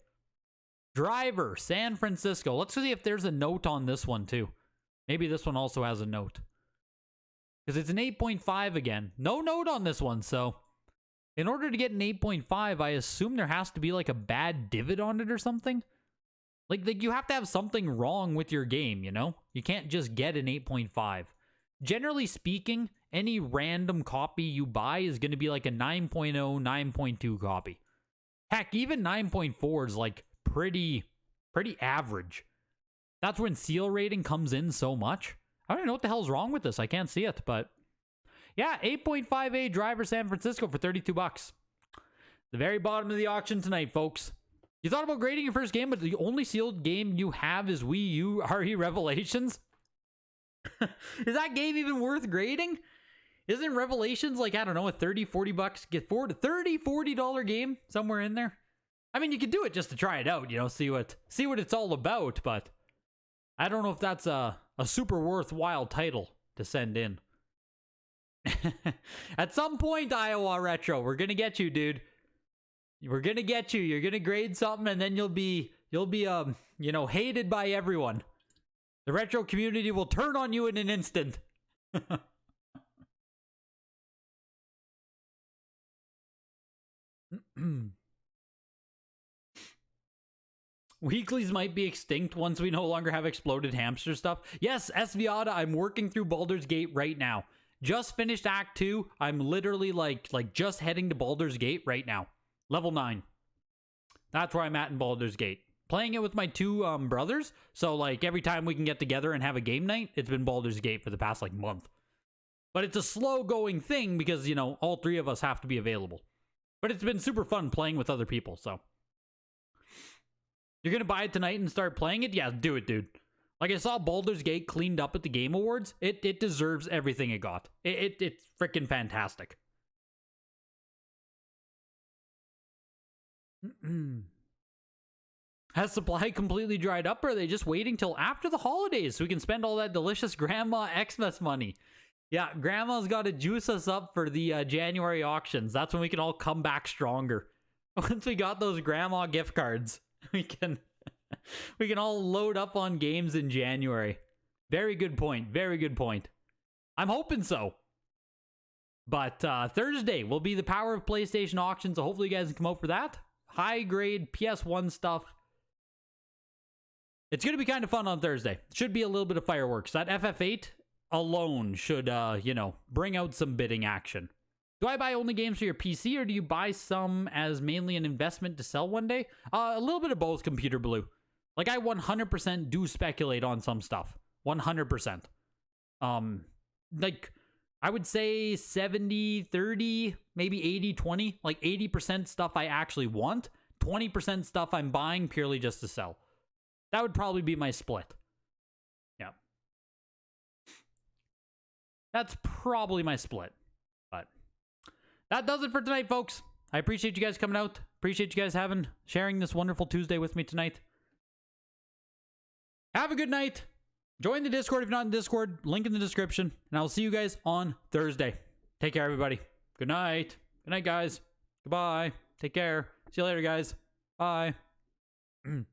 Driver, San Francisco. Let's see if there's a note on this one, too. Maybe this one also has a note. Because it's an 8.5 again. No note on this one, so... In order to get an 8.5, I assume there has to be, like, a bad divot on it or something? Like you have to have something wrong with your game, you know? You can't just get an 8.5. Generally speaking, any random copy you buy is going to be like a 9.0, 9.2 copy. Heck, even 9.4 is like pretty average. That's when seal rating comes in so much. I don't know what the hell's wrong with this. I can't see it, but Yeah, 8.58 driver San Francisco for 32 bucks. The very bottom of the auction tonight, folks. You thought about grading your first game, but the only sealed game you have is Wii U RE Revelations? Is that game even worth grading? Isn't Revelations like, I don't know, a 30, 40 bucks, get forward, a 30, $40 game somewhere in there? I mean, you could do it just to try it out, you know, see what it's all about, but I don't know if that's a super worthwhile title to send in. At some point, Iowa Retro, we're gonna get you, dude. We're gonna get you. You're gonna grade something, and then you'll be you know, hated by everyone. The retro community will turn on you in an instant. Weeklies might be extinct once we no longer have exploded hamster stuff. Yes, Sviata, I'm working through Baldur's Gate right now. Just finished Act 2. I'm literally like just heading to Baldur's Gate right now. Level 9. That's where I'm at in Baldur's Gate. Playing it with my two brothers. So like every time we can get together and have a game night, it's been Baldur's Gate for the past like month. But it's a slow going thing because, you know, all three of us have to be available. But it's been super fun playing with other people, so. You're gonna buy it tonight and start playing it? Yeah, do it, dude. Like, I saw Baldur's Gate cleaned up at the Game Awards. It deserves everything it got. It's freaking fantastic. Has supply completely dried up, or are they just waiting till after the holidays so we can spend all that delicious Grandma Xmas money? Yeah, Grandma's got to juice us up for the January auctions. That's when we can all come back stronger. Once we got those Grandma gift cards, we can all load up on games in January. Very good point. Very good point. I'm hoping so. But Thursday will be the Power of PlayStation auction, so hopefully you guys can come out for that. High grade PS1 stuff. It's going to be kind of fun on Thursday. Should be a little bit of fireworks. That FF8 alone should, you know, bring out some bidding action. Do I buy only games for your PC, or do you buy some as mainly an investment to sell one day? A little bit of both, Computer Blue. Like, I 100% do speculate on some stuff. 100%. Like, I would say 70-30, maybe 80-20. Like, 80% stuff I actually want. 20% stuff I'm buying purely just to sell. That would probably be my split. Yeah. That's probably my split. But that does it for tonight, folks. I appreciate you guys coming out. Appreciate you guys sharing this wonderful Tuesday with me tonight. Have a good night. Join the Discord if you're not in Discord. Link in the description. And I'll see you guys on Thursday. Take care, everybody. Good night. Good night, guys. Goodbye. Take care. See you later, guys. Bye.